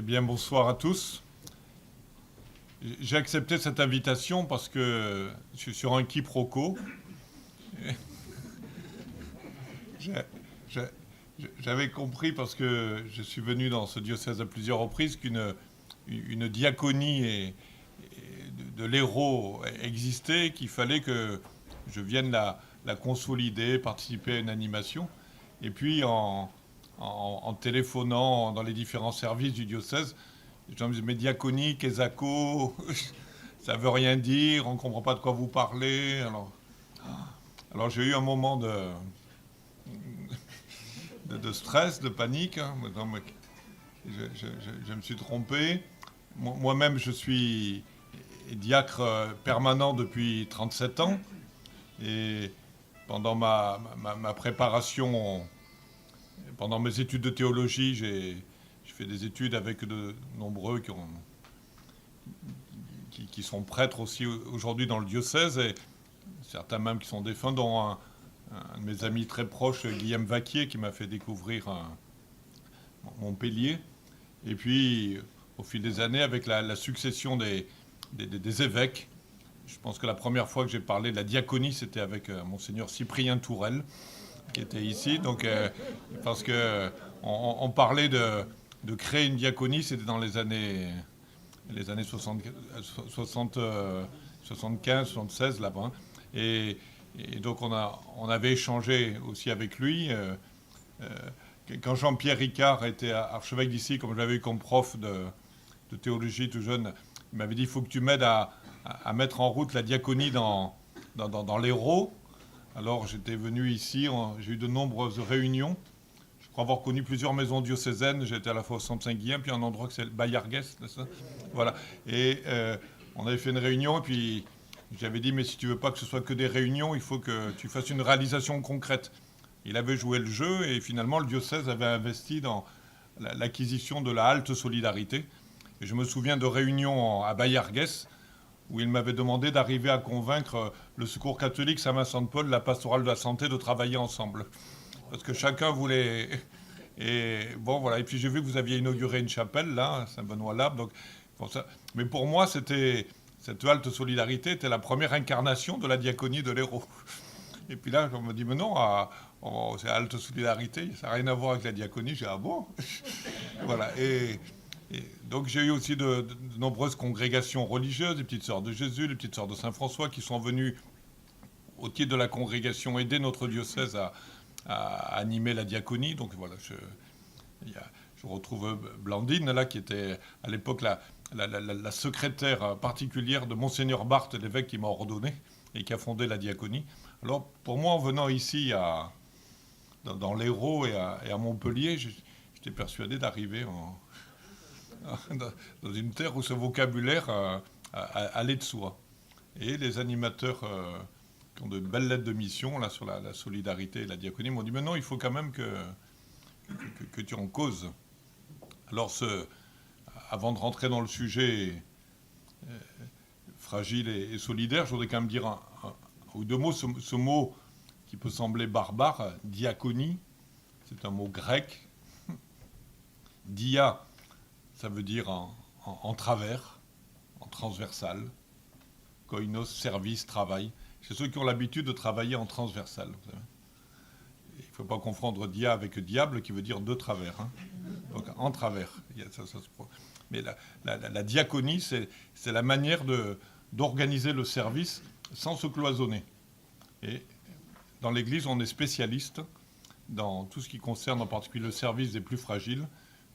Eh bien, bonsoir à tous. J'ai accepté cette invitation parce que je suis sur un quiproquo. J'ai- j'ai- J'avais compris, parce que je suis venu dans ce diocèse à plusieurs reprises, qu'une diaconie de l'Hérault existait, qu'il fallait que je vienne la consolider, participer à une animation. Et puis, en téléphonant dans les différents services du diocèse, les gens me disent, mais diaconie, Kesako, ça veut rien dire, on ne comprend pas de quoi vous parlez. Alors j'ai eu un moment de stress, de panique, hein. Non, mais je me suis trompé. Moi-même, je suis diacre permanent depuis 37 ans. Et pendant ma préparation, pendant mes études de théologie, j'ai fait des études avec de nombreux qui sont prêtres aussi aujourd'hui dans le diocèse, et certains même qui sont défunts, dont un de mes amis très proches, Guillaume Vaquier, qui m'a fait découvrir Montpellier. Et puis, au fil des années, avec la succession des évêques, je pense que la première fois que j'ai parlé de la diaconie, c'était avec monseigneur Cyprien Tourelle, qui était ici. Donc, parce que on parlait de créer une diaconie, c'était dans les années 60, 60, 75, 76 là-bas, hein. Et donc on avait échangé aussi avec lui. Euh, Quand Jean-Pierre Ricard était archevêque d'ici, comme je l'avais eu comme prof de théologie tout jeune, il m'avait dit, il faut que tu m'aides à mettre en route la diaconie dans l'Hérault. Alors j'étais venu ici, j'ai eu de nombreuses réunions. Je crois avoir connu plusieurs maisons diocésaines. J'étais à la fois au centre Saint-Guilhem, puis un endroit que c'est le Bayargues, n'est-ce pas? Voilà. Et on avait fait une réunion, et puis j'avais dit, mais si tu veux pas que ce soit que des réunions, il faut que tu fasses une réalisation concrète. Il avait joué le jeu, et finalement le diocèse avait investi dans l'acquisition de la halte solidarité. Et je me souviens de réunions à Bayargues, où il m'avait demandé d'arriver à convaincre le Secours catholique Saint-Vincent-de-Paul, la pastorale de la santé, de travailler ensemble. Parce que chacun voulait. Et bon, voilà. Et puis j'ai vu que vous aviez inauguré une chapelle, là, à Saint-Benoît-Labre. Donc, pour ça. Mais pour moi, cette halte solidarité était la première incarnation de la diaconie de l'Hérault. Et puis là, on me dit, mais non, c'est halte solidarité, ça n'a rien à voir avec la diaconie. J'ai dit, ah bon? Voilà. Et donc j'ai eu aussi de nombreuses congrégations religieuses, les petites sœurs de Jésus, les petites sœurs de Saint-François, qui sont venues au titre de la congrégation aider notre diocèse à animer la diaconie. Donc voilà, je retrouve Blandine, là, qui était à l'époque la secrétaire particulière de Monseigneur Barthes, l'évêque qui m'a ordonné et qui a fondé la diaconie. Alors pour moi, en venant ici dans l'Hérault et à Montpellier, j'étais persuadé d'arriver dans une terre où ce vocabulaire allait de soi. Et les animateurs qui ont de belles lettres de mission là, sur la solidarité et la diaconie m'ont dit, mais non, il faut quand même que tu en causes. Alors, avant de rentrer dans le sujet fragile et solidaire, je voudrais quand même dire un ou deux mots. Ce mot qui peut sembler barbare, diaconie, c'est un mot grec. Dia, ça veut dire en travers, en transversal. Koinos, service, travail. C'est ceux qui ont l'habitude de travailler en transversal. Il ne faut pas confondre dia avec diable, qui veut dire de travers, hein. Donc en travers. Mais la diaconie, c'est la manière d'organiser le service sans se cloisonner. Et dans l'Église, on est spécialiste dans tout ce qui concerne en particulier le service des plus fragiles,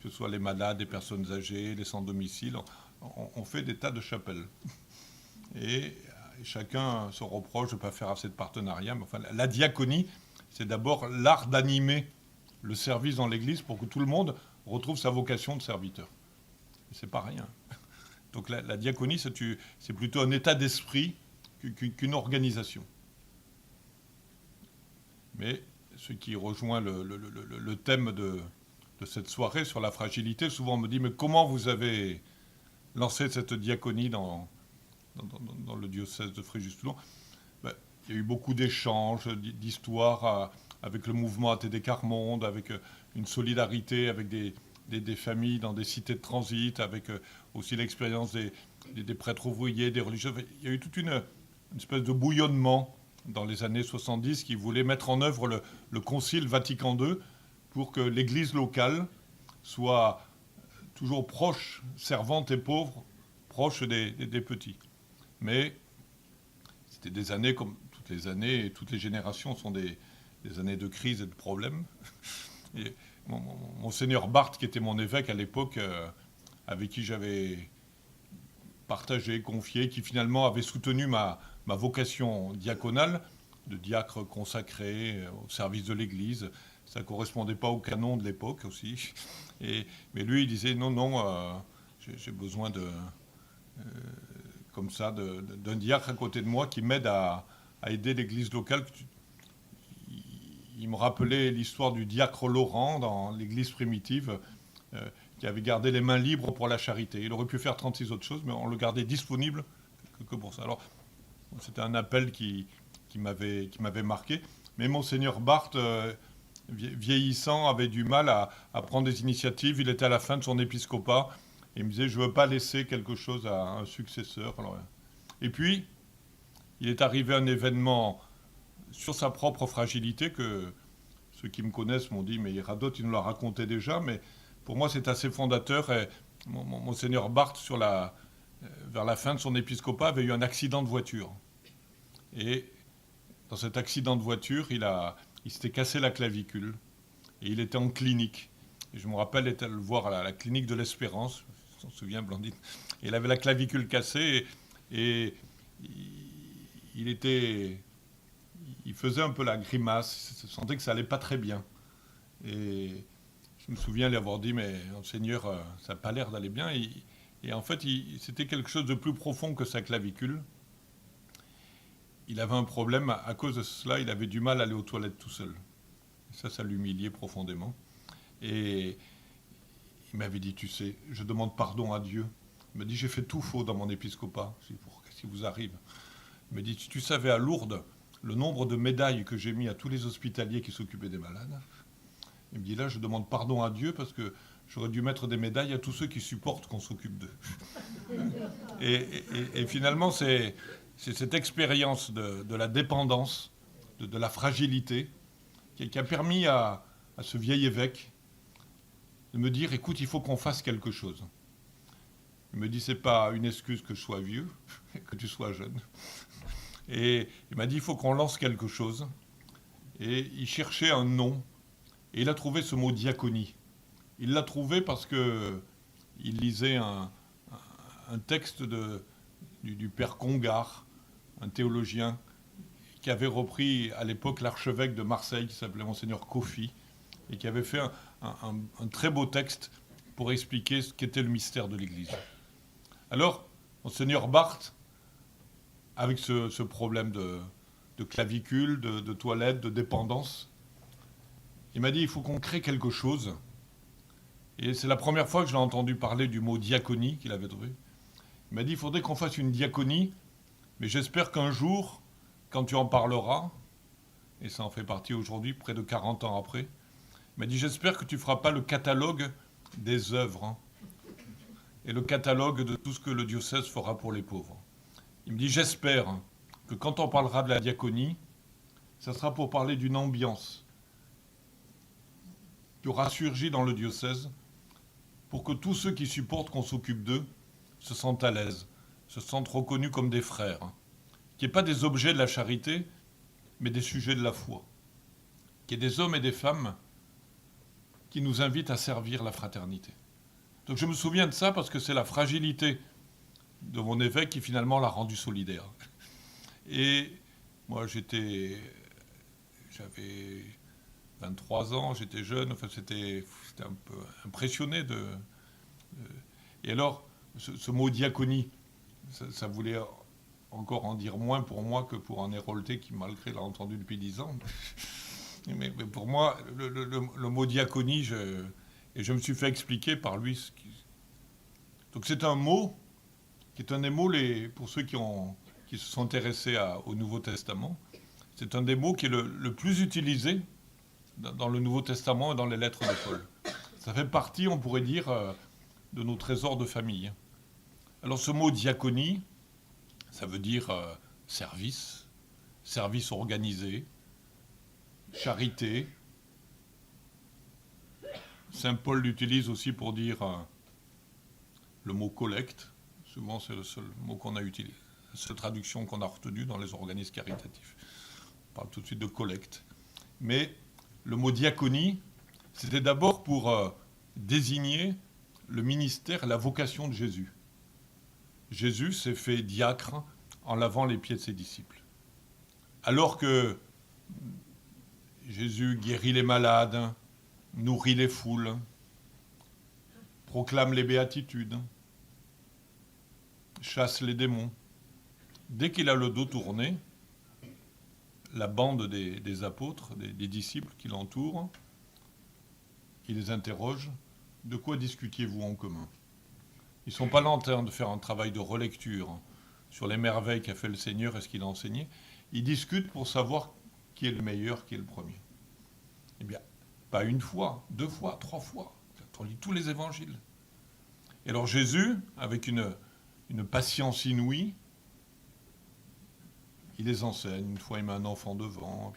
que ce soit les malades, les personnes âgées, les sans-domicile. On fait des tas de chapelles. Et chacun se reproche de ne pas faire assez de partenariats. Mais enfin, la diaconie, c'est d'abord l'art d'animer le service dans l'Église pour que tout le monde retrouve sa vocation de serviteur. Et c'est pas rien. Donc la diaconie, c'est plutôt un état d'esprit qu'une organisation. Mais ce qui rejoint le thème de cette soirée sur la fragilité, souvent on me dit, mais comment vous avez lancé cette diaconie dans le diocèse de Fréjus-Toulon? Ben, il y a eu beaucoup d'échanges, d'histoires avec le mouvement ATD Quart Monde, avec une solidarité avec des des familles dans des cités de transit, avec aussi l'expérience des prêtres ouvriers, des religieux. Il y a eu toute une espèce de bouillonnement dans les années 70 qui voulait mettre en œuvre le Concile Vatican II pour que l'Église locale soit toujours proche, servante et pauvre, proche des petits. Mais c'était des années, comme toutes les années, et toutes les générations sont des années de crise et de problèmes. Et Monseigneur Barthes, qui était mon évêque à l'époque, avec qui j'avais partagé, confié, qui finalement avait soutenu ma vocation diaconale, de diacre consacré au service de l'Église. Ça ne correspondait pas au canon de l'époque aussi. Mais lui, il disait non, j'ai besoin comme ça, d'un diacre à côté de moi qui m'aide à aider l'Église locale. Il me rappelait l'histoire du diacre Laurent dans l'Église primitive, qui avait gardé les mains libres pour la charité. Il aurait pu faire 36 autres choses, mais on le gardait disponible que pour ça. Alors, c'était un appel qui m'avait marqué. Mais Monseigneur Barthes, vieillissant, avait du mal à prendre des initiatives. Il était à la fin de son épiscopat. Et il me disait, je ne veux pas laisser quelque chose à un successeur. Alors, et puis, il est arrivé un événement sur sa propre fragilité que ceux qui me connaissent m'ont dit, mais Radot, il nous l'a raconté déjà, mais pour moi, c'est assez fondateur. Et Monseigneur Barthes, vers la fin de son épiscopat, avait eu un accident de voiture. Et dans cet accident de voiture, il s'était cassé la clavicule. Et il était en clinique. Et je me rappelle être le voir à la clinique de l'Espérance. Je m'en souviens, Blandine. Et il avait la clavicule cassée. Et il faisait un peu la grimace. Il sentait que ça allait pas très bien. Et je me souviens lui avoir dit, mais Seigneur, ça n'a pas l'air d'aller bien. Et en fait, c'était quelque chose de plus profond que sa clavicule. Il avait un problème. À cause de cela, il avait du mal à aller aux toilettes tout seul. Et ça l'humiliait profondément. Et il m'avait dit, tu sais, je demande pardon à Dieu. Il m'a dit, j'ai fait tout faux dans mon épiscopat. Qu'est-ce qui vous arrive? Il m'a dit, tu savais à Lourdes le nombre de médailles que j'ai mis à tous les hospitaliers qui s'occupaient des malades. Il me dit, là, je demande pardon à Dieu parce que j'aurais dû mettre des médailles à tous ceux qui supportent qu'on s'occupe d'eux. Et finalement, c'est cette expérience de la dépendance, de la fragilité, qui a permis à ce vieil évêque de me dire, écoute, il faut qu'on fasse quelque chose. Il me dit, c'est pas une excuse que je sois vieux, que tu sois jeune. Et il m'a dit, il faut qu'on lance quelque chose. Et il cherchait un nom. Et il a trouvé ce mot diaconie. Il l'a trouvé parce qu'il lisait un texte du père Congar, un théologien, qui avait repris à l'époque l'archevêque de Marseille, qui s'appelait Monseigneur Kofi, et qui avait fait un très beau texte pour expliquer ce qu'était le mystère de l'Église. Alors, Monseigneur Barthes, avec ce problème de clavicule, de toilette, de dépendance, il m'a dit, il faut qu'on crée quelque chose. Et c'est la première fois que je l'ai entendu parler du mot diaconie qu'il avait trouvé. Il m'a dit, il faudrait qu'on fasse une diaconie, mais j'espère qu'un jour, quand tu en parleras, et ça en fait partie aujourd'hui, près de 40 ans après, il m'a dit, j'espère que tu ne feras pas le catalogue des œuvres, hein, et le catalogue de tout ce que le diocèse fera pour les pauvres. Il me dit, j'espère que quand on parlera de la diaconie, ça sera pour parler d'une ambiance qui aura surgi dans le diocèse pour que tous ceux qui supportent qu'on s'occupe d'eux se sentent à l'aise, se sentent reconnus comme des frères, qu'il n'y ait pas des objets de la charité, mais des sujets de la foi, qu'il y ait des hommes et des femmes qui nous invitent à servir la fraternité. Donc je me souviens de ça parce que c'est la fragilité de mon évêque qui finalement l'a rendu solidaire. Et moi j'avais 23 ans, j'étais jeune, enfin j'étais un peu impressionné Et alors, ce mot diaconie, ça voulait encore en dire moins pour moi que pour un hérolté qui, malgré, l'a entendu depuis 10 ans. Mais pour moi, le mot diaconie, je me suis fait expliquer par lui. Donc c'est un mot qui est un des mots, pour ceux qui se sont intéressés au Nouveau Testament, c'est un des mots qui est le plus utilisé dans le Nouveau Testament et dans les lettres de Paul. Ça fait partie, on pourrait dire, de nos trésors de famille. Alors ce mot diaconie, ça veut dire service, service organisé, charité. Saint Paul l'utilise aussi pour dire le mot collecte. Souvent, c'est le seul mot qu'on a utilisé, la seule traduction qu'on a retenue dans les organismes caritatifs. On parle tout de suite de collecte. Mais le mot diaconie, c'était d'abord pour désigner le ministère et la vocation de Jésus. Jésus s'est fait diacre en lavant les pieds de ses disciples. Alors que Jésus guérit les malades, nourrit les foules, proclame les béatitudes, chasse les démons. Dès qu'il a le dos tourné, la bande des apôtres, des disciples qui l'entourent, il les interroge. De quoi discutiez-vous en commun? Ils ne sont pas là en train de faire un travail de relecture sur les merveilles qu'a fait le Seigneur et ce qu'il a enseigné. Ils discutent pour savoir qui est le meilleur, qui est le premier. Eh bien, pas une fois, 2 fois, 3 fois. On lit tous les évangiles. Et alors Jésus, avec une patience inouïe, il les enseigne. Une fois, il met un enfant devant.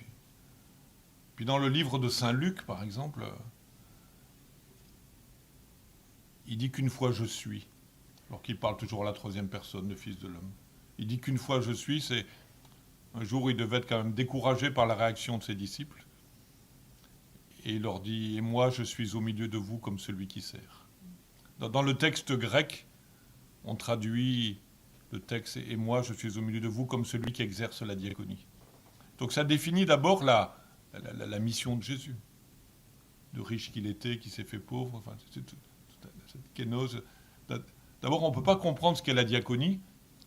Puis dans le livre de Saint Luc, par exemple, il dit qu'une fois je suis, alors qu'il parle toujours à la 3e personne, le Fils de l'homme. Il dit qu'une fois je suis, c'est un jour où il devait être quand même découragé par la réaction de ses disciples. Et il leur dit, et moi je suis au milieu de vous comme celui qui sert. Dans le texte grec, on traduit le texte, et moi je suis au milieu de vous comme celui qui exerce la diaconie. Donc ça définit d'abord la mission de Jésus. De riche qu'il était, qui s'est fait pauvre, enfin, cette kénose. D'abord, on ne peut pas comprendre ce qu'est la diaconie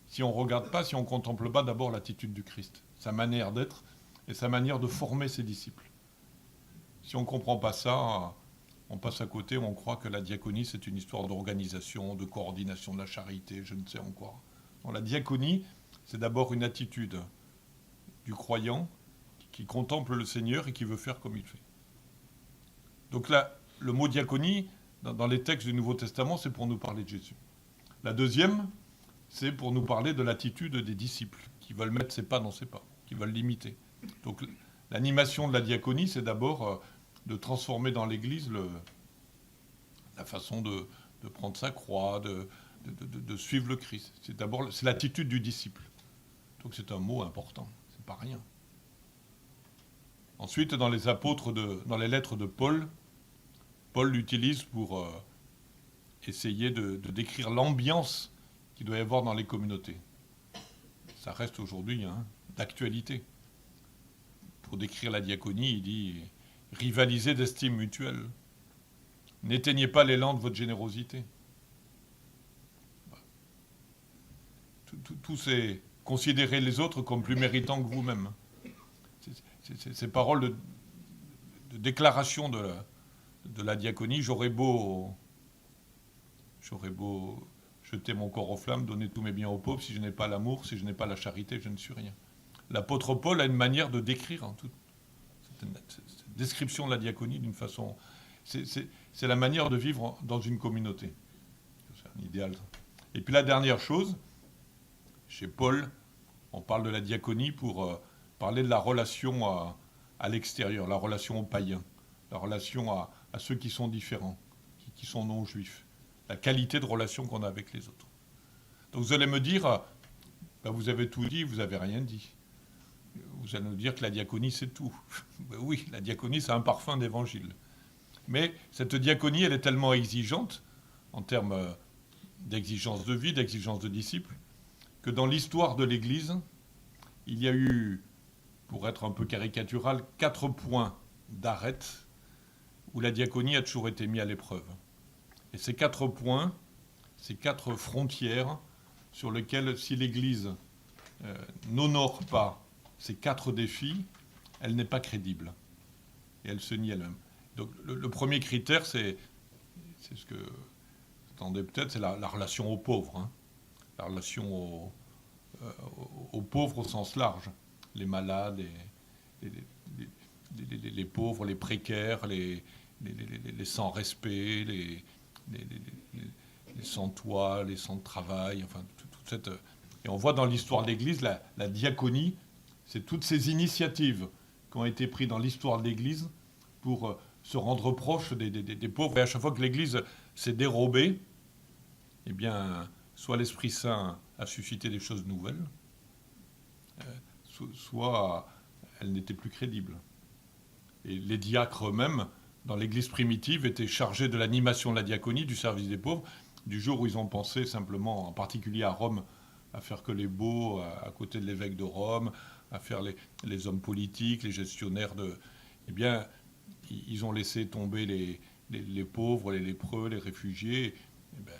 si on ne regarde pas, si on ne contemple pas d'abord l'attitude du Christ, sa manière d'être et sa manière de former ses disciples. Si on ne comprend pas ça, on passe à côté, on croit que la diaconie, c'est une histoire d'organisation, de coordination de la charité, je ne sais en quoi. Non, la diaconie, c'est d'abord une attitude du croyant qui contemple le Seigneur et qui veut faire comme il fait. Donc là, le mot diaconie, dans les textes du Nouveau Testament, c'est pour nous parler de Jésus. La deuxième, c'est pour nous parler de l'attitude des disciples, qui veulent mettre ses pas dans ses pas, qui veulent l'imiter. Donc l'animation de la diaconie, c'est d'abord de transformer dans l'Église la façon de prendre sa croix, de suivre le Christ. C'est l'attitude du disciple. Donc c'est un mot important, c'est pas rien. Ensuite, dans les apôtres, dans les lettres de Paul, Paul l'utilise pour essayer de décrire l'ambiance qu'il doit y avoir dans les communautés. Ça reste aujourd'hui d'actualité. Pour décrire la diaconie, il dit « rivalisez d'estime mutuelle. N'éteignez pas l'élan de votre générosité. » Tout c'est considérer les autres comme plus méritants que vous-même. Ces paroles de déclaration de la diaconie, j'aurais beau jeter mon corps aux flammes, donner tous mes biens aux pauvres, si je n'ai pas l'amour, si je n'ai pas la charité, je ne suis rien. L'apôtre Paul a une manière de décrire cette description de la diaconie d'une façon... C'est la manière de vivre dans une communauté. C'est un idéal. Et puis la dernière chose, chez Paul, on parle de la diaconie pour parler de la relation à l'extérieur, la relation aux païens, la relation à ceux qui sont différents, qui sont non-juifs, la qualité de relation qu'on a avec les autres. Donc vous allez me dire, vous avez tout dit, vous n'avez rien dit. Vous allez me dire que la diaconie, c'est tout. Oui, la diaconie, c'est un parfum d'évangile. Mais cette diaconie, elle est tellement exigeante, en termes d'exigence de vie, d'exigence de disciples, que dans l'histoire de l'Église, il y a eu, pour être un peu caricatural, 4 points d'arrêt où la diaconie a toujours été mise à l'épreuve. Et ces 4 points, ces 4 frontières sur lesquelles, si l'Église n'honore pas ces 4 défis, elle n'est pas crédible. Et elle se nie elle-même. Donc le premier critère, c'est ce que vous attendez peut-être, c'est la relation aux pauvres. La relation aux pauvres au sens large. Les malades, les pauvres, les précaires, les les sans-respect, les sans-toit, les sans-travail, enfin, toute cette... Et on voit dans l'histoire de l'Église, la diaconie, c'est toutes ces initiatives qui ont été prises dans l'histoire de l'Église pour se rendre proche des pauvres. Et à chaque fois que l'Église s'est dérobée, eh bien, soit l'Esprit Saint a suscité des choses nouvelles, soit elle n'était plus crédible. Et les diacres eux-mêmes, dans l'Église primitive, étaient chargés de l'animation de la diaconie, du service des pauvres, du jour où ils ont pensé simplement, en particulier à Rome, à faire que les beaux à côté de l'évêque de Rome, à faire les hommes politiques, les gestionnaires de... Eh bien, ils ont laissé tomber les pauvres, les lépreux, les réfugiés. Eh bien,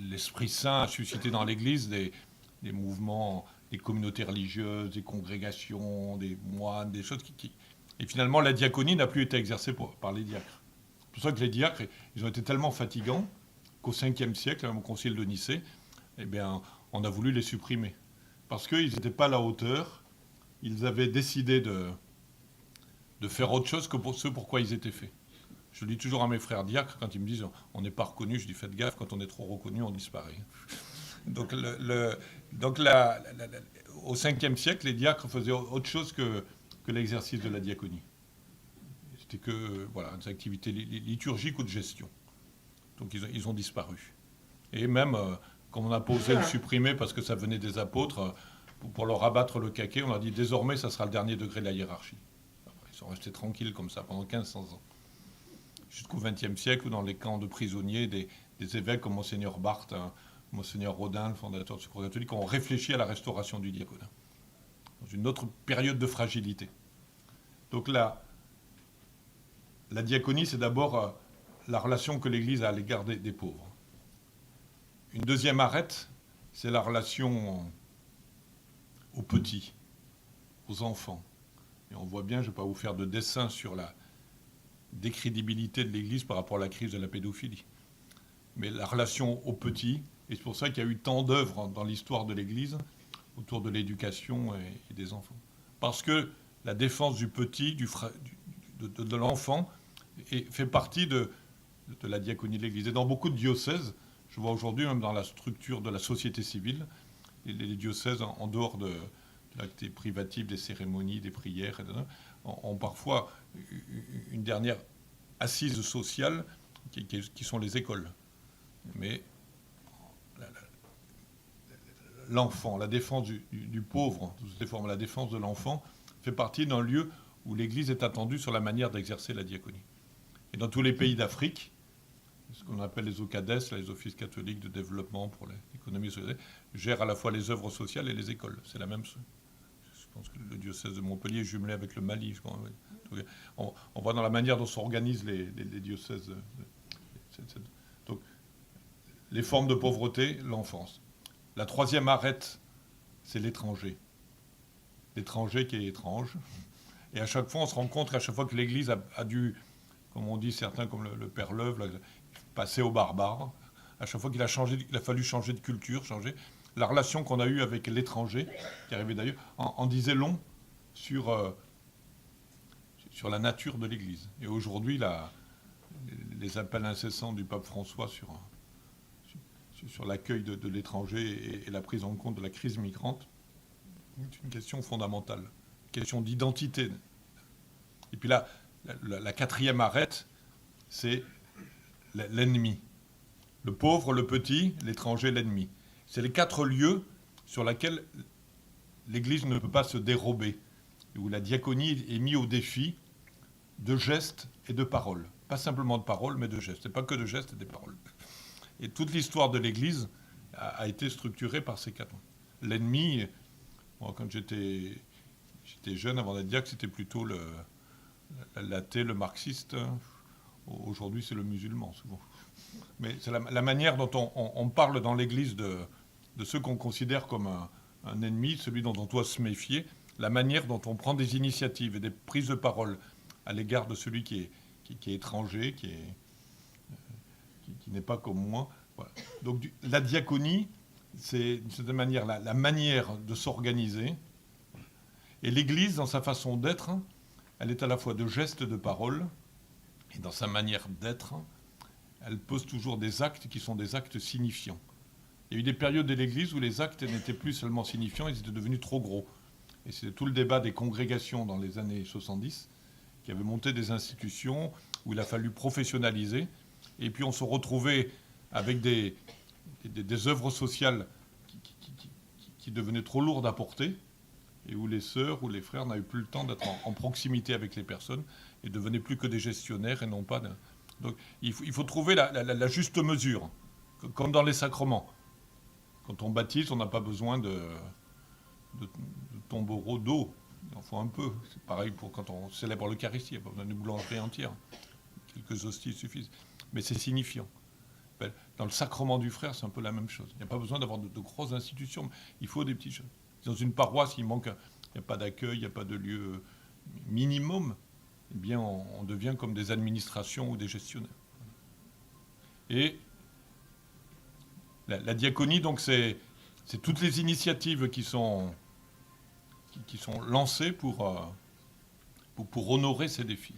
l'Esprit Saint a suscité dans l'Église des mouvements, des communautés religieuses, des congrégations, des moines, des choses qui... Et finalement, la diaconie n'a plus été exercée par les diacres. C'est pour ça que les diacres, ils ont été tellement fatigants qu'au 5e siècle, même au concile de Nicée, eh bien, on a voulu les supprimer. Parce qu'ils n'étaient pas à la hauteur. Ils avaient décidé de faire autre chose que pour ce pourquoi ils étaient faits. Je dis toujours à mes frères diacres, quand ils me disent on n'est pas reconnu, je dis faites gaffe, quand on est trop reconnu, on disparaît. Donc, au 5e siècle, les diacres faisaient autre chose que l'exercice de la diaconie. C'était que des activités liturgiques ou de gestion. Donc ils ont disparu. Et même, quand on a posé le supprimer parce que ça venait des apôtres, pour leur abattre le caquet, on a dit désormais ça sera le dernier degré de la hiérarchie. Ils sont restés tranquilles comme ça pendant 1500 ans. Jusqu'au XXe siècle, où dans les camps de prisonniers, des évêques comme Monseigneur Barthes, Monseigneur Rodin, le fondateur du Secours catholique, ont réfléchi à la restauration du diaconat. Dans une autre période de fragilité. Donc la diaconie, c'est d'abord la relation que l'Église a à l'égard des pauvres. Une deuxième arête, c'est la relation aux petits, aux enfants. Et on voit bien, je ne vais pas vous faire de dessin sur la décrédibilité de l'Église par rapport à la crise de la pédophilie. Mais la relation aux petits, et c'est pour ça qu'il y a eu tant d'œuvres dans l'histoire de l'Église autour de l'éducation et des enfants. Parce que la défense du petit, de l'enfant, fait partie de la diaconie de l'Église. Et dans beaucoup de diocèses, je vois aujourd'hui, même dans la structure de la société civile, les diocèses, en dehors de l'acte privatif, des cérémonies, des prières, etc., ont parfois une dernière assise sociale qui sont les écoles. Mais l'enfant, la défense du pauvre, sous ces formes, la défense de l'enfant, fait partie d'un lieu où l'Église est attendue sur la manière d'exercer la diaconie. Et dans tous les pays d'Afrique, ce qu'on appelle les OCADES, les offices catholiques de développement pour l'économie sociale, gèrent à la fois les œuvres sociales et les écoles. C'est la même chose. Je pense que le diocèse de Montpellier est jumelé avec le Mali. On voit dans la manière dont s'organisent les diocèses. Donc, les formes de pauvreté, l'enfance. La troisième arête, c'est l'étranger. L'étranger qui est étrange. Et à chaque fois, on se rend compte qu'à chaque fois que l'Église a dû, comme on dit certains, comme le Père Leuve, passer aux barbares, à chaque fois qu'il a fallu changer de culture, la relation qu'on a eue avec l'étranger, qui arrivait d'ailleurs, en disait long sur la nature de l'Église. Et aujourd'hui, les appels incessants du pape François sur l'accueil de l'étranger et la prise en compte de la crise migrante, c'est une question fondamentale, une question d'identité. Et puis là, la quatrième arête, c'est l'ennemi. Le pauvre, le petit, l'étranger, l'ennemi. C'est les 4 lieux sur lesquels l'Église ne peut pas se dérober, où la diaconie est mise au défi de gestes et de paroles. Pas simplement de paroles, mais de gestes. Et pas que de gestes et des paroles. Et toute l'histoire de l'Église a été structurée par ces 4. L'ennemi, moi, quand j'étais jeune, avant d'être diacre, c'était plutôt l'athée, le marxiste. Aujourd'hui, c'est le musulman, souvent. Mais c'est la manière dont on parle dans l'Église de ceux qu'on considère comme un ennemi, celui dont on doit se méfier, la manière dont on prend des initiatives et des prises de parole à l'égard de celui qui est étranger, qui n'est pas comme moi. Voilà. Donc la diaconie, c'est d'une certaine manière la manière de s'organiser. Et l'Église, dans sa façon d'être, elle est à la fois de gestes et de paroles. et dans sa manière d'être, elle pose toujours des actes qui sont des actes signifiants. Il y a eu des périodes de l'Église où les actes n'étaient plus seulement signifiants, ils étaient devenus trop gros. Et c'est tout le débat des congrégations dans les années 70 qui avait monté des institutions où il a fallu professionnaliser. Et puis on se retrouvait avec des œuvres sociales qui devenaient trop lourdes à porter et où les sœurs ou les frères n'avaient plus le temps d'être en proximité avec les personnes et devenaient plus que des gestionnaires et non pas... Donc il faut trouver la juste mesure, comme dans les sacrements. Quand on baptise, on n'a pas besoin de tombereaux d'eau. Il en faut un peu. C'est pareil pour quand on célèbre l'Eucharistie. Il n'y a pas besoin d'une boulangerie entière. Quelques hosties suffisent. Mais c'est signifiant. Dans le sacrement du frère, c'est un peu la même chose. Il n'y a pas besoin d'avoir de grosses institutions. Il faut des petites choses. Dans une paroisse, il n'y a pas d'accueil, il n'y a pas de lieu minimum. Eh bien, on devient comme des administrations ou des gestionnaires. Et la diaconie, donc, c'est toutes les initiatives qui sont lancées pour honorer ces défis.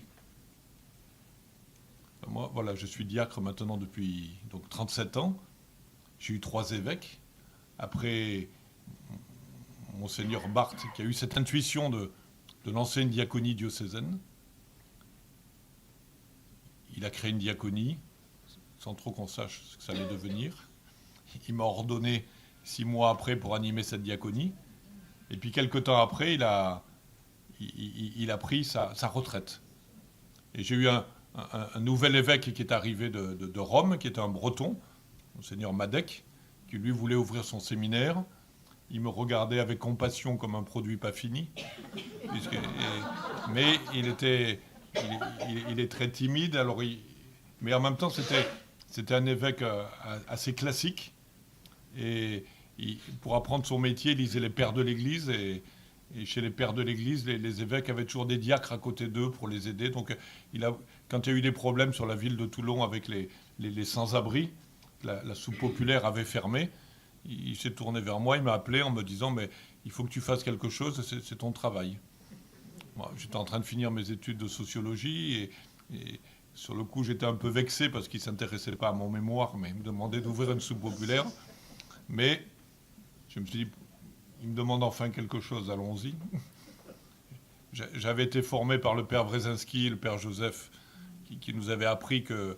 Moi, voilà, je suis diacre maintenant depuis donc 37 ans. J'ai eu 3 évêques. Après, Monseigneur Barthes, qui a eu cette intuition de lancer une diaconie diocésaine. Il a créé une diaconie, sans trop qu'on sache ce que ça allait devenir. Il m'a ordonné 6 mois après pour animer cette diaconie. Et puis, quelques temps après, il a pris sa retraite. Et j'ai eu un nouvel évêque qui est arrivé de Rome, qui était un breton, Monseigneur Madec, qui lui voulait ouvrir son séminaire. Il me regardait avec compassion comme un produit pas fini. Mais il est très timide. Alors mais en même temps, c'était un évêque assez classique. Et pour apprendre son métier, il lisait les pères de l'Église. Et chez les pères de l'Église, les évêques avaient toujours des diacres à côté d'eux pour les aider. Donc, quand il y a eu des problèmes sur la ville de Toulon avec les sans-abri, la soupe populaire avait fermé, il s'est tourné vers moi, il m'a appelé en me disant « Mais il faut que tu fasses quelque chose, c'est ton travail. » Moi, j'étais en train de finir mes études de sociologie et sur le coup, j'étais un peu vexé parce qu'il ne s'intéressait pas à mon mémoire, mais il me demandait d'ouvrir une soupe populaire. Mais je me suis dit, il me demande enfin quelque chose, allons-y. J'avais été formé par le père Brzezinski, le père Joseph, qui nous avait appris que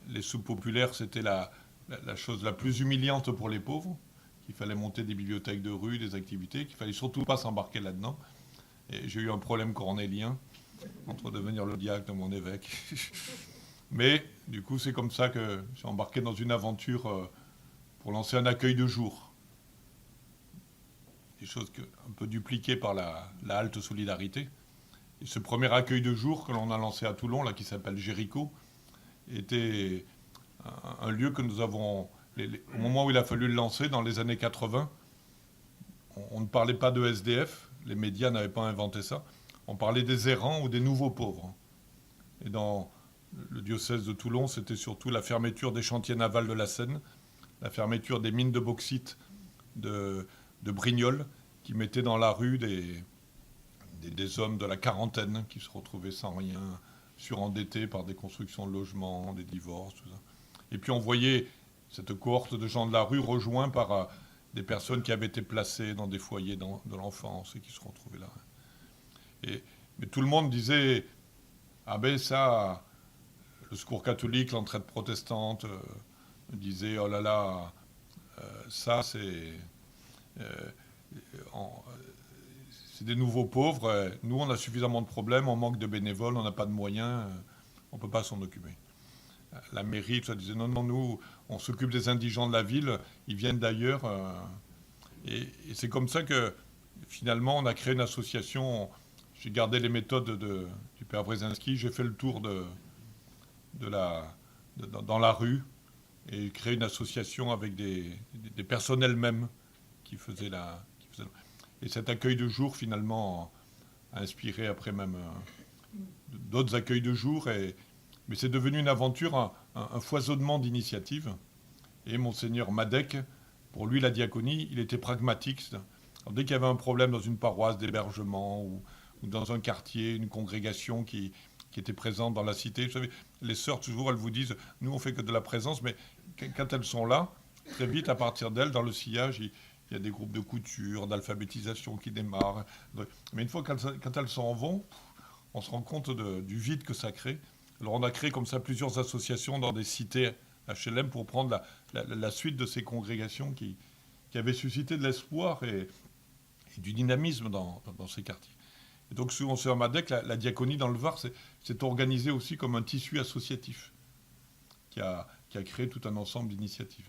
les soupes populaires, c'était la chose la plus humiliante pour les pauvres, qu'il fallait monter des bibliothèques de rue, des activités, qu'il fallait surtout pas s'embarquer là-dedans. Et j'ai eu un problème cornélien entre devenir le diacre de mon évêque. Mais du coup, c'est comme ça que je suis embarqué dans une aventure pour lancer un accueil de jour. Des choses un peu dupliquées par la halte solidarité. Et ce premier accueil de jour que l'on a lancé à Toulon, là, qui s'appelle Jéricho, était un lieu que nous avons... Au moment où il a fallu le lancer, dans les années 80, on ne parlait pas de SDF, les médias n'avaient pas inventé ça, on parlait des errants ou des nouveaux pauvres. Et dans le diocèse de Toulon, c'était surtout la fermeture des chantiers navals de la Seine, la fermeture des mines de bauxite de Brignoles, qui mettaient dans la rue des hommes de la quarantaine qui se retrouvaient sans rien, surendettés par des constructions de logements, des divorces, tout ça. Et puis on voyait cette cohorte de gens de la rue rejoints par des personnes qui avaient été placées dans des foyers de l'enfance et qui se retrouvaient là. Mais tout le monde disait, ah ben ça, le secours catholique, l'entraide protestante, disait, oh là là, ça c'est des nouveaux pauvres. Nous, on a suffisamment de problèmes, on manque de bénévoles, on n'a pas de moyens, on ne peut pas s'en occuper. La mairie, ça disait, non, nous, on s'occupe des indigents de la ville, ils viennent d'ailleurs. Et c'est comme ça que, finalement, on a créé une association. J'ai gardé les méthodes du père Brzezinski, j'ai fait le tour dans la rue et créé une association avec des personnels même qui faisaient Et cet accueil de jour, finalement, a inspiré après même d'autres accueils de jour. Mais c'est devenu une aventure, un foisonnement d'initiatives. Et Monseigneur Madec, pour lui, la diaconie, il était pragmatique. Alors, dès qu'il y avait un problème dans une paroisse d'hébergement ou dans un quartier, une congrégation qui qui étaient présentes dans la cité. Vous savez, les sœurs, toujours, elles vous disent, nous, on fait que de la présence, mais quand elles sont là, très vite, à partir d'elles, dans le sillage, il y a des groupes de couture, d'alphabétisation qui démarrent. Mais une fois quand elles s'en vont, on se rend compte du vide que ça crée. Alors on a créé comme ça plusieurs associations dans des cités HLM pour prendre la suite de ces congrégations qui avaient suscité de l'espoir et du dynamisme dans ces quartiers. Et donc souvent sur Amadec, la diaconie dans le Var s'est organisée aussi comme un tissu associatif qui a créé tout un ensemble d'initiatives.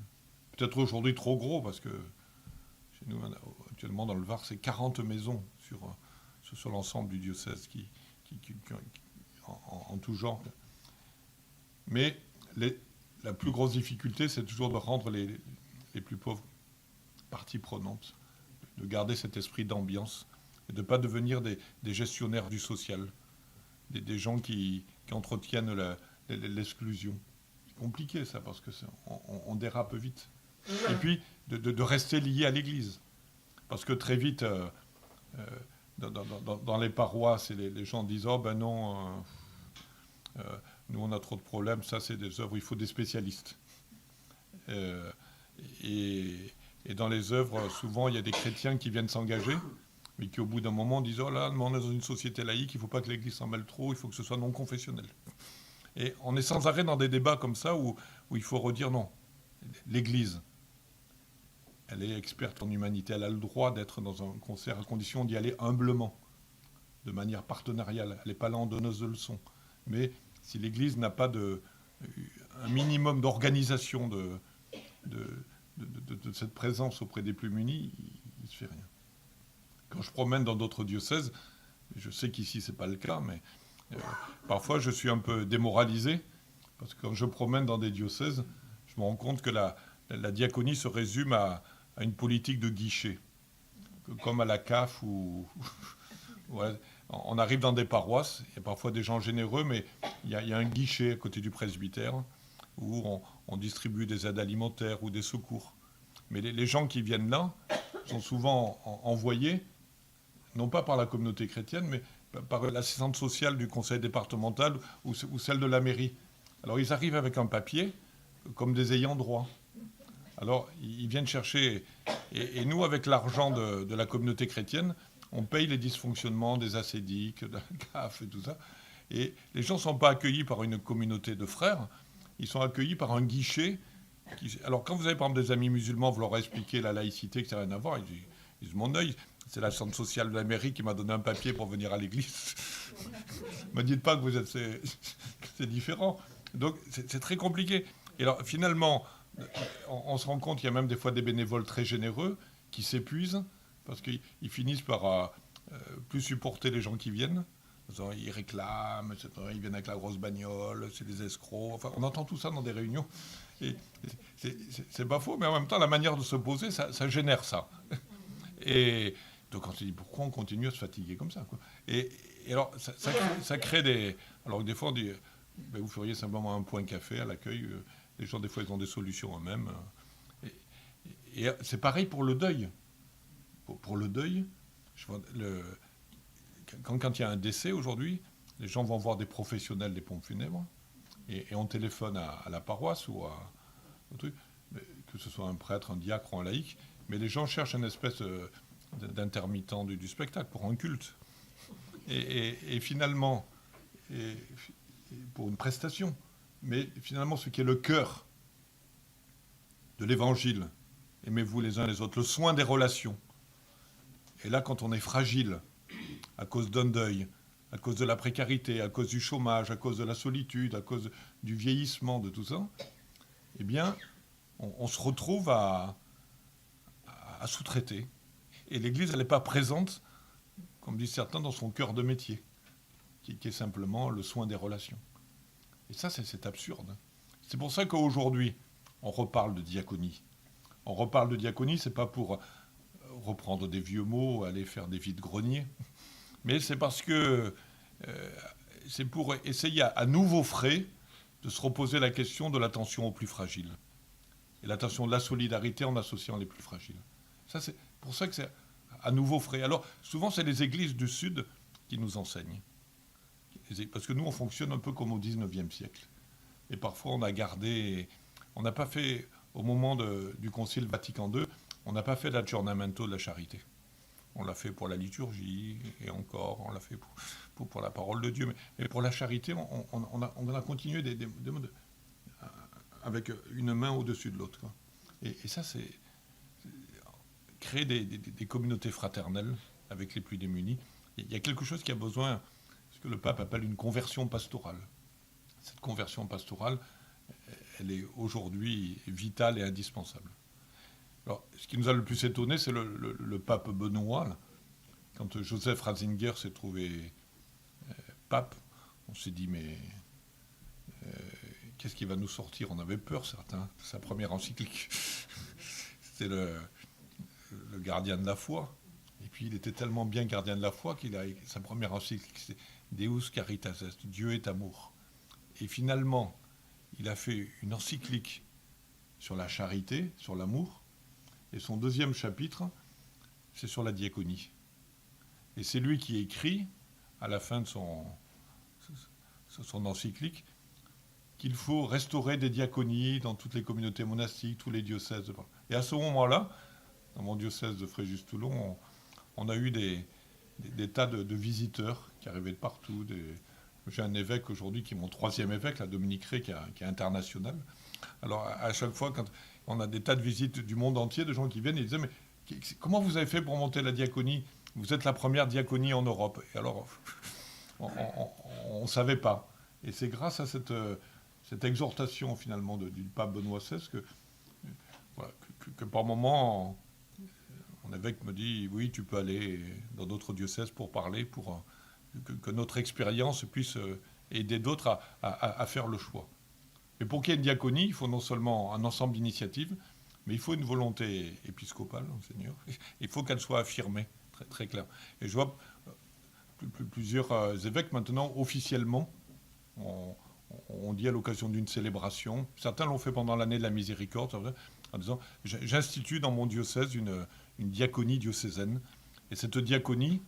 Peut-être aujourd'hui trop gros parce que chez nous, actuellement dans le Var, c'est 40 maisons sur l'ensemble du diocèse en tout genre. Mais la plus grosse difficulté, c'est toujours de rendre les plus pauvres partie prenante, de garder cet esprit d'ambiance et de ne pas devenir des gestionnaires du social, des gens qui entretiennent l'exclusion. C'est compliqué ça, parce qu'on dérape vite. Et puis, de rester lié à l'Église. Parce que très vite, dans les paroisses, les gens disent « Oh ben non, nous on a trop de problèmes, ça c'est des œuvres, il faut des spécialistes. » Et dans les œuvres, souvent, il y a des chrétiens qui viennent s'engager, mais qui, au bout d'un moment, disent « Oh là, on est dans une société laïque, il ne faut pas que l'Église s'en mêle trop, il faut que ce soit non confessionnel. » Et on est sans arrêt dans des débats comme ça où il faut redire non. L'Église, elle est experte en humanité, elle a le droit d'être dans un concert à condition d'y aller humblement, de manière partenariale. Elle n'est pas là en donneuse de leçons. Mais si l'Église n'a pas un minimum d'organisation de cette présence auprès des plus munis, il ne se fait rien. Quand je promène dans d'autres diocèses, je sais qu'ici ce n'est pas le cas, mais parfois je suis un peu démoralisé, parce que quand je promène dans des diocèses, je me rends compte que la diaconie se résume à une politique de guichet, comme à la CAF ou... Ouais, on arrive dans des paroisses, il y a parfois des gens généreux, mais il y a un guichet à côté du presbytère où on distribue des aides alimentaires ou des secours. Mais les gens qui viennent là sont souvent envoyés, non pas par la communauté chrétienne, mais par l'assistante sociale du conseil départemental ou celle de la mairie. Alors ils arrivent avec un papier, comme des ayants droit. Alors ils viennent chercher, et nous, avec l'argent de la communauté chrétienne, on paye les dysfonctionnements des ascédiques, de la CAF et tout ça. Et les gens ne sont pas accueillis par une communauté de frères, ils sont accueillis par un guichet. Alors quand vous avez par exemple des amis musulmans, vous leur expliquez la laïcité, que ça n'a rien à voir, ils disent mon œil, c'est la centre sociale de la mairie qui m'a donné un papier pour venir à l'église. Ne me dites pas que c'est différent. Donc c'est très compliqué. Et alors finalement, on se rend compte qu'il y a même des fois des bénévoles très généreux qui s'épuisent parce qu'ils finissent par plus supporter les gens qui viennent. Ils réclament, etc. Ils viennent avec la grosse bagnole, c'est des escrocs. Enfin, on entend tout ça dans des réunions. Et c'est pas faux, mais en même temps, la manière de se poser, ça génère ça. Et donc on se dit, pourquoi on continue à se fatiguer comme ça, quoi. Et alors, ça crée des... Alors des fois, on dit, ben, vous feriez simplement un point café à l'accueil. Les gens, des fois, ils ont des solutions eux-mêmes. Et c'est pareil pour le deuil. Pour le deuil, quand il y a un décès aujourd'hui, les gens vont voir des professionnels des pompes funèbres et on téléphone à la paroisse ou au truc, que ce soit un prêtre, un diacre ou un laïc, mais les gens cherchent une espèce d'intermittent du spectacle pour un culte. Et finalement, pour une prestation, mais finalement ce qui est le cœur de l'évangile, aimez-vous les uns les autres, le soin des relations. Et là, quand on est fragile, à cause d'un deuil, à cause de la précarité, à cause du chômage, à cause de la solitude, à cause du vieillissement, de tout ça, eh bien, on se retrouve à sous-traiter. Et l'Église, elle n'est pas présente, comme disent certains, dans son cœur de métier, qui est simplement le soin des relations. Et ça, c'est absurde. C'est pour ça qu'aujourd'hui, on reparle de diaconie. On reparle de diaconie, c'est pas pour reprendre des vieux mots, aller faire des vides-greniers, mais c'est parce que c'est pour essayer à nouveau frais de se reposer la question de l'attention aux plus fragiles et l'attention de la solidarité en associant les plus fragiles. Ça, c'est pour ça que c'est à nouveau frais. Alors, souvent, c'est les églises du Sud qui nous enseignent. Parce que nous, on fonctionne un peu comme au 19e siècle. Et parfois, on n'a pas fait, au moment du Concile Vatican II, on n'a pas fait l'aggiornamento de la charité. On l'a fait pour la liturgie, et encore, on l'a fait pour la parole de Dieu. Mais pour la charité, on a continué des modes avec une main au-dessus de l'autre. Et ça, c'est créer des communautés fraternelles avec les plus démunis. Il y a quelque chose qui a besoin, ce que le pape appelle une conversion pastorale. Cette conversion pastorale, elle est aujourd'hui vitale et indispensable. Alors, ce qui nous a le plus étonné, c'est le pape Benoît. Là. Quand Joseph Ratzinger s'est trouvé pape, on s'est dit, mais qu'est-ce qui va nous sortir? On avait peur, certains, de sa première encyclique. C'était le gardien de la foi. Et puis, il était tellement bien gardien de la foi qu'il a sa première encyclique, c'est Deus Caritas Est, Dieu est amour. Et finalement, il a fait une encyclique sur la charité, sur l'amour. Et son deuxième chapitre, c'est sur la diaconie. Et c'est lui qui écrit, à la fin de son encyclique, qu'il faut restaurer des diaconies dans toutes les communautés monastiques, tous les diocèses. Et à ce moment-là, dans mon diocèse de Fréjus-Toulon, on a eu des tas de visiteurs qui arrivaient de partout. J'ai un évêque aujourd'hui qui est mon troisième évêque, la Dominique Rey, qui est international. Alors à chaque fois, quand on a des tas de visites du monde entier, de gens qui viennent et disaient, mais comment vous avez fait pour monter la diaconie? Vous êtes la première diaconie en Europe. Et alors, on ne savait pas. Et c'est grâce à cette exhortation finalement du pape Benoît XVI que par moment, mon évêque me dit, oui, tu peux aller dans d'autres diocèses pour parler, pour que notre expérience puisse aider d'autres à faire le choix. Mais pour qu'il y ait une diaconie, il faut non seulement un ensemble d'initiatives, mais il faut une volonté épiscopale, Seigneur. Il faut qu'elle soit affirmée, très, très claire. Et je vois plusieurs évêques maintenant, officiellement, on dit à l'occasion d'une célébration, certains l'ont fait pendant l'année de la miséricorde, en disant, j'institue dans mon diocèse une diaconie diocésaine. Et cette diaconie,